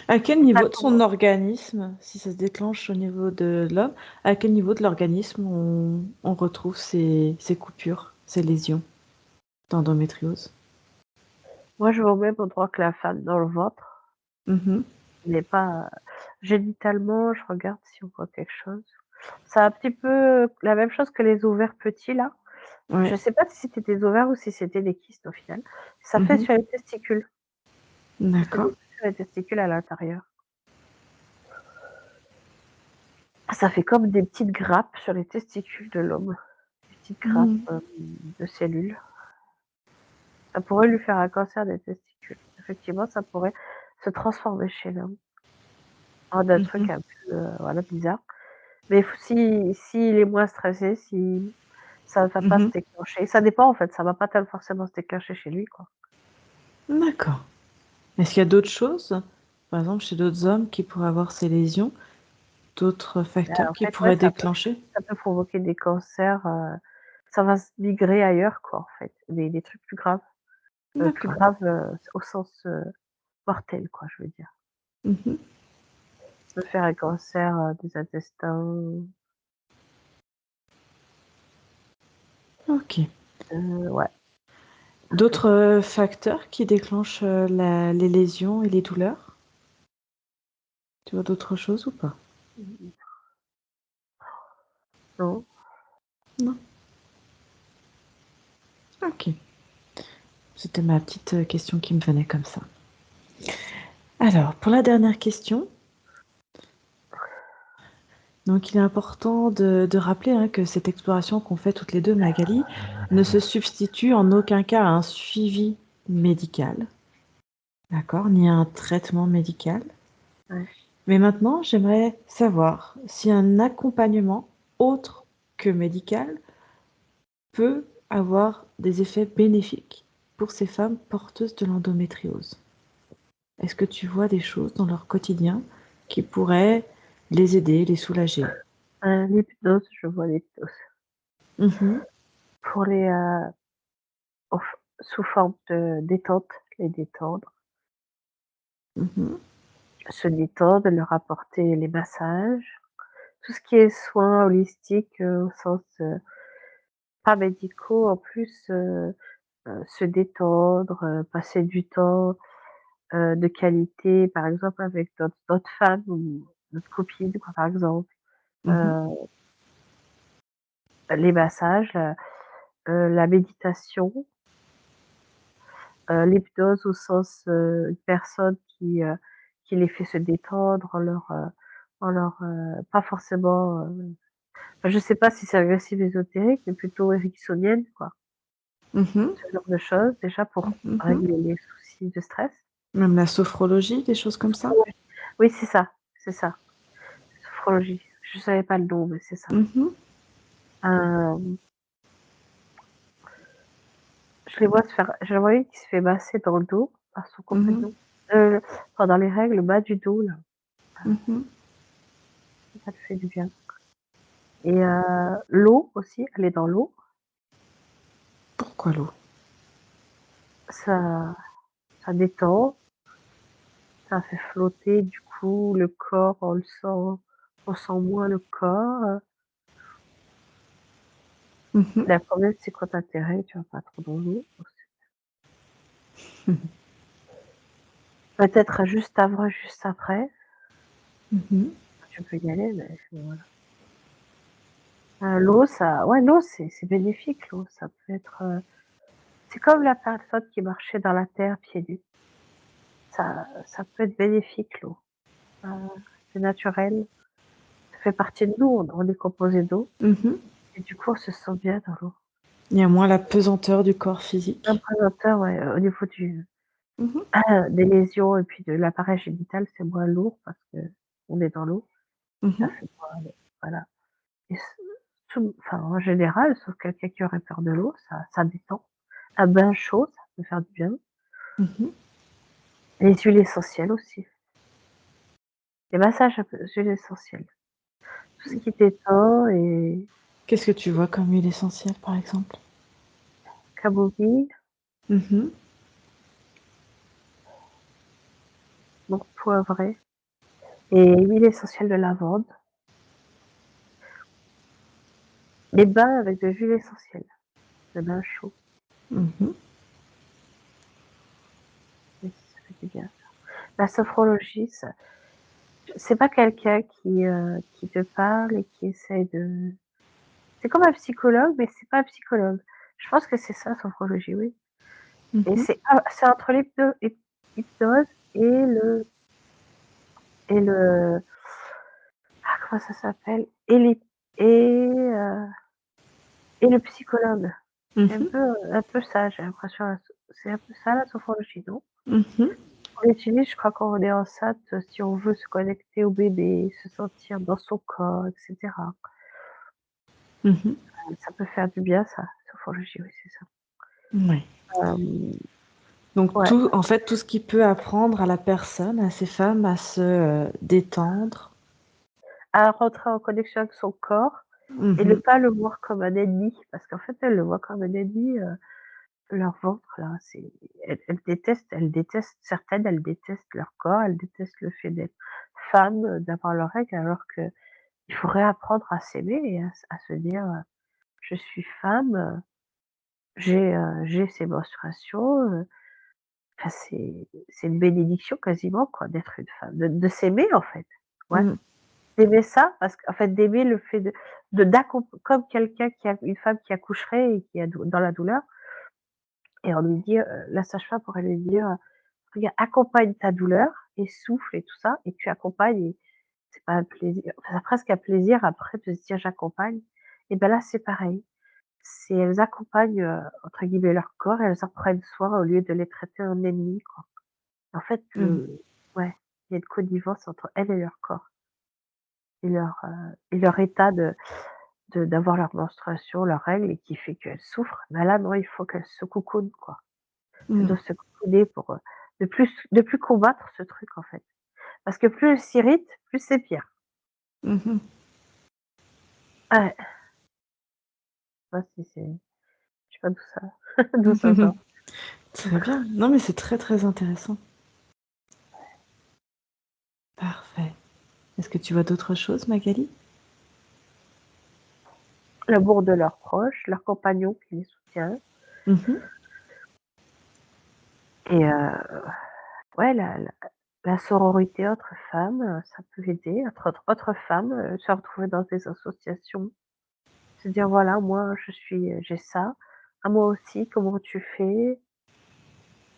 À quel niveau de Totalement. son organisme, si ça se déclenche au niveau de l'homme, à quel niveau de l'organisme on retrouve ces coupures, ces lésions d'endométriose? Moi, je vais au même endroit que la femme, dans le ventre, Mhm. mais pas génitalement, je regarde si on voit quelque chose. C'est un petit peu la même chose que les ovaires petits là. Je Ouais. sais pas si c'était des ovaires ou si c'était des kystes au final. Ça fait Mhm. sur les testicules. Ça fait des D'accord. trucs sur les testicules à l'intérieur. Ça fait comme des petites grappes sur les testicules de l'homme, des petites grappes, Mhm. de cellules. Ça pourrait lui faire un cancer des testicules. Effectivement, ça pourrait se transformer chez l'homme en un truc Mhm. un peu, voilà, bizarre. Mais f si s'il est moins stressé, si ça va pas se Mhm. déclencher, ça dépend en fait, ça va pas forcément se déclencher chez lui, quoi. D'accord. Est-ce qu'il y a d'autres choses, par exemple chez d'autres hommes qui pourraient avoir ces lésions, d'autres Bah, facteurs en qui fait, ouais, pourraient déclencher? ça peut provoquer des cancers, ça va se migrer ailleurs, quoi, en fait, des trucs plus D'accord. graves, au sens, mortel, quoi, je veux dire. Mhm. Ça peut faire un cancer, des intestins, Ok. ouais, ça peut D'autres facteurs qui déclenchent les lésions et les douleurs? Tu vois d'autres choses ou pas? mmh non. Non. Ok. C'était ma petite question qui me venait comme ça. Alors, pour la dernière question, donc il est important de rappeler hein, que cette exploration qu'on fait toutes les deux, Magali, ne se substitue en aucun cas à un suivi médical, d'accord, ni à un traitement médical. Ouais. Mais maintenant, j'aimerais savoir si un accompagnement autre que médical peut avoir des effets bénéfiques pour ces femmes porteuses de l'endométriose. Est-ce que tu vois des choses dans leur quotidien qui pourraient les aider, les soulager? L'hypnose, je vois l'hypnose. Mhm, Pour les, sous forme de détente, les détendre, mhm, se détendre, leur apporter les massages, tout ce qui est soins holistiques, au sens, pas médicaux, en plus, se détendre, passer du temps, de qualité, par exemple avec d'autres femmes ou notre copine quoi, par exemple. mhm, Heu, les massages, la méditation, l'hypnose au sens, une personne qui les fait se détendre en leur, pas forcément, enfin je sais pas si c'est agressif ésotérique, mais plutôt ericksonienne quoi. mhm, Ce genre de choses déjà pour mhm. régler les soucis de stress. Même la sophrologie, des choses comme ça? Sophrologie. Oui c'est ça, sophrologie. Je savais pas le nom, mais c'est ça. Mhm, Hem, je les vois se faire j'en vois une qui se fait masser dans le dos par son mhm, compagnon, pendant les règles, le bas du dos là, mhm. ça lui fait du bien et l'eau aussi, aller dans l'eau, Pourquoi l'eau? ça ça détend, ça fait flotter du coup le corps, on sent moins le corps, Mhm, le problème c'est quand tu as tes règles, tu vas pas trop dans l'eau. Peut-être juste avant, juste après, mhm, tu peux y aller, mais voilà. L'eau ça ouais, l'eau c'est bénéfique l'eau, ça peut être, c'est comme la personne qui marchait dans la terre pieds nus. Ça peut être bénéfique l'eau, heu, c'est naturel, ça fait partie de nous, on est composé d'eau mhm. et du coup on se sent bien dans l'eau. Il y a moins la pesanteur du corps physique. L'impesanteur, ouais, au niveau Mhm, des lésions et puis de l'appareil génital, c'est moins lourd parce qu'on est dans l'eau, ça mhm, fait moins voilà et enfin en général, sauf quelqu'un qui aurait peur de l'eau, ça détend. Un bain chaud, ça peut faire du bien. mhm. Les huiles essentielles aussi. Les massages à huiles essentielles. Tout ce qui détend et Qu'est-ce que tu vois comme huile essentielle, par exemple? camomille, Mhm, donc poivrée et huile essentielle de lavande. Les bains avec de l'huile essentielle, le bain chaud, Mmh. oui, ça fait du bien ça. La sophrologie, ça c'est pas quelqu'un qui te parle et qui essaie de c'est comme un psychologue, mais c'est pas un psychologue. Je pense que c'est ça, sophrologie, oui et Mmh. c'est entre l'hypnose et le comment ça s'appelle? Et et le psychologue. C'est Mmh. un peu ça, j'ai l'impression, c'est un peu ça la sophrologie, non? Mmh. On l'utilise, je crois, quand on est enceinte, si on veut se connecter au bébé, se sentir dans son corps et cetera. Mmh. Ça peut faire du bien ça, sophrologie, oui, c'est ça. Ouais. Hem, Donc ouais, tout en fait, tout ce qui peut apprendre à la personne, à ces femmes à se, détendre. à rentrer en connexion avec son corps et ne Mmh. pas le voir comme un ennemi, parce qu'en fait, elles le voient comme un ennemi, leur ventre là, c'est elles détestent certaines, elles détestent leur corps, elles détestent le fait d'être femme, d'avoir leurs règles, alors qu'il faut réapprendre à s'aimer et à se dire, «Je suis femme, j'ai ces menstruations», enfin c'est une bénédiction quasiment quoi d'être une femme, de s'aimer en fait. Ouais, Mmh. d'aimer ça parce qu'en fait d'aimer le fait de comme quelqu'un qui a une femme qui accoucherait et qui est dans la douleur et on lui dit, la sage-femme pourrait lui dire, «Regarde, accompagne ta douleur et souffle et tout ça et tu accompagnes et c'est pas un plaisir, enfin c'est presque un plaisir après de se dire j'accompagne» et ben là c'est pareil. C'est elles accompagnent, entre guillemets «leur corps» et elles en prennent soin au lieu de les traiter en ennemis quoi. En fait Mmh. ouais, il y a une connivence entre elles et leur corps et leur état d'avoir leur menstruation, leurs règles et qui fait qu'elles souffrent. Bah là non, il faut qu'elles se cocoonent quoi. Elles Mmh. doivent se cocooner pour, de plus combattre ce truc en fait. Parce que plus elles s'irritent, plus c'est pire. Mmh. Ouais, je sais pas si c'est je sais pas d'où ça sort. Très bien. Non, mais c'est très, très intéressant. Parfait. Est-ce que tu vois d'autres choses, Magali? L'amour de leurs proches, leur compagnon qui les soutient Mmh. et ouais, la sororité entre femmes, ça peut aider, entre femmes, se retrouver dans des associations, se dire: «Voilà, moi j'ai ça, ah moi aussi, comment tu fais?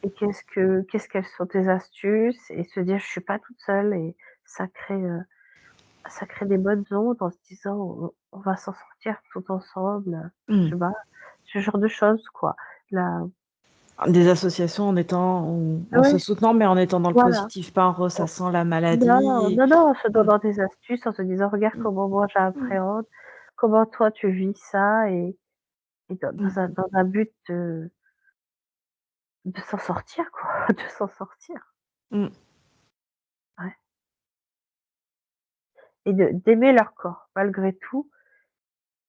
Et qu'est-ce qu'elles sont tes astuces?» et se dire: «Je suis pas toute seule» et ça crée, heu, ça crée des bonnes ondes en se disant: «On va s'en sortir toutes ensemble», je Mmh. sais pas, ce genre de choses quoi. La Des associations en se Ouais, soutenant, mais en étant dans le voilà. positif, pas en ressassant la Non, maladie. non, non, en se Mmh. donnant des astuces, en se disant: «Regarde Mmh. comment moi Mmh. j'appréhende, comment toi tu vis ça» et Mmh. dans un but de s'en sortir quoi, de s'en sortir. Mmh. Ouais et d'aimer leur corps malgré tout,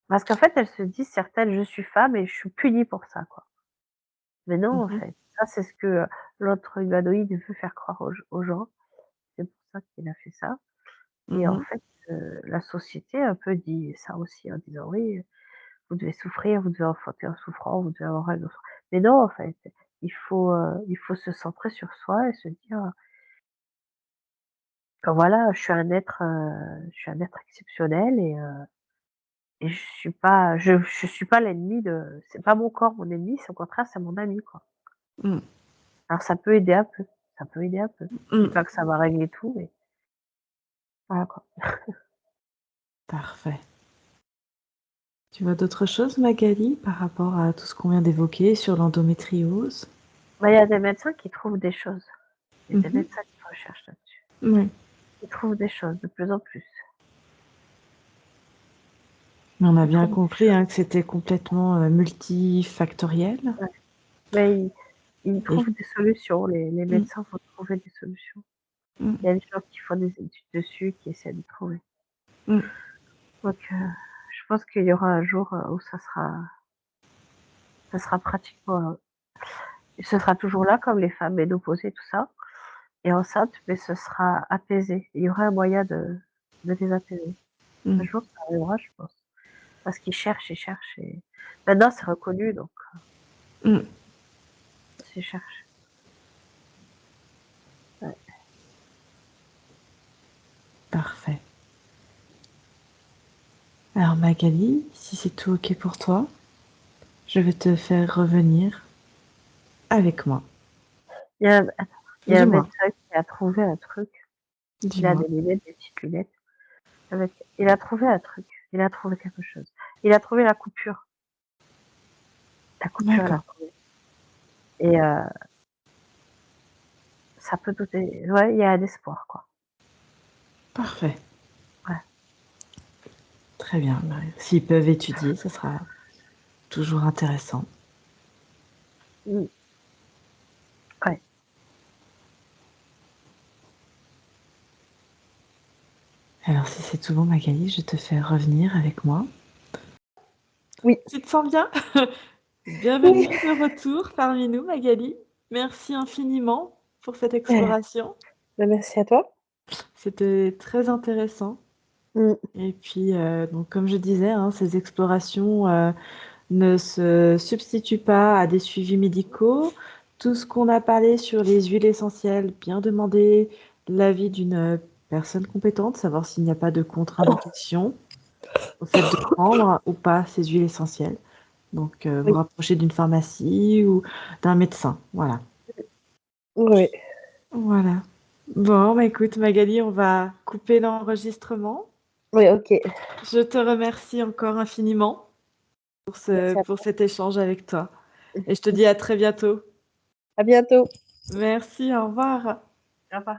parce qu'en fait, elles se disent certaines: «Je suis femme et je suis punie pour ça» quoi. Mais non en Mmh. fait, ça c'est ce que, l'autre humanoïde veut faire croire aux gens. C'est pour ça qu'il a fait ça et en Mmh. fait, la société un peu dit ça aussi en disant: «Oui, vous devez souffrir, vous devez enfanter en souffrant, vous devez avoir un enfant». Mais non, en fait, il faut se centrer sur soi et se dire: «Voilà, je suis un être exceptionnel et je suis pas l'ennemi de c'est pas mon corps mon ennemi, c'est au contraire, c'est mon ami, quoi». Mmh. Alors ça peut aider un peu, ça peut aider un peu. Je dis Mmh. pas que ça va régler tout, mais voilà, quoi. Parfait. Tu vois d'autres choses, Magali, par rapport à tout ce qu'on vient d'évoquer sur l'endométriose? Bah, il y a des médecins qui trouvent des choses. Il y a des Mmh. médecins qui recherchent là-dessus. Ouais. Ils trouvent des choses de plus en plus. On a Ils bien trouvent des compris, choses, hein, que c'était complètement, multifactoriel ouais. Mais ils et trouvent des solutions, les mmh, médecins vont trouver des solutions. mmh, Il y a des gens qui font des études dessus, qui essaient de trouver. mmh, Donc je pense qu'il y aura un jour, où ça sera pratiquement, ce sera toujours là comme les femmes ménopausées tout ça, et enceinte, mais ce sera apaisé. Il y aura un moyen de les apaiser. Un Mmh. jour, ça arrivera, je pense. Parce qu'ils cherchent et maintenant, c'est reconnu, donc Mmh. ils cherchent. Ouais. Parfait. Alors Magali, si c'est tout OK pour toi, je vais te faire revenir avec moi. Il y a attends, il y a un Dis-moi, médecin qui a trouvé un truc. Il a dis-moi. des lunettes, des petites lunettes avec il a trouvé un truc, il a trouvé quelque chose. Il a trouvé la coupure. La coupure, il a D'accord, trouvé et ça peut douter ouais, il y a un espoir, quoi. parfait. Ouais. Très bien. Bah, s'ils peuvent étudier, ce sera toujours intéressant. Mmh. Ouais. Alors si c'est tout bon Magali, je te fais revenir avec moi. Oui. Tu te sens bien? Oui. Bienvenue de retour parmi nous Magali. Merci infiniment pour cette Bah, exploration. merci à toi. C'était très intéressant Mmh. et puis, donc comme je disais, hein, ces explorations, ne se substituent pas à des suivis médicaux. Tout ce qu'on a parlé sur les huiles essentielles, bien demander l'avis d'une personne compétente, savoir s'il n'y a pas de contre-indication au fait de prendre ou pas ces huiles essentielles. Donc, vous Oui. rapprocher d'une pharmacie ou d'un médecin. Voilà. Oui. Voilà. Bon, bah écoute, Magali, on va couper l'enregistrement. Oui, OK. Je te remercie encore infiniment Merci à pour toi. cet échange avec toi. Et je te dis à très bientôt. À bientôt. Merci, au revoir. Au revoir.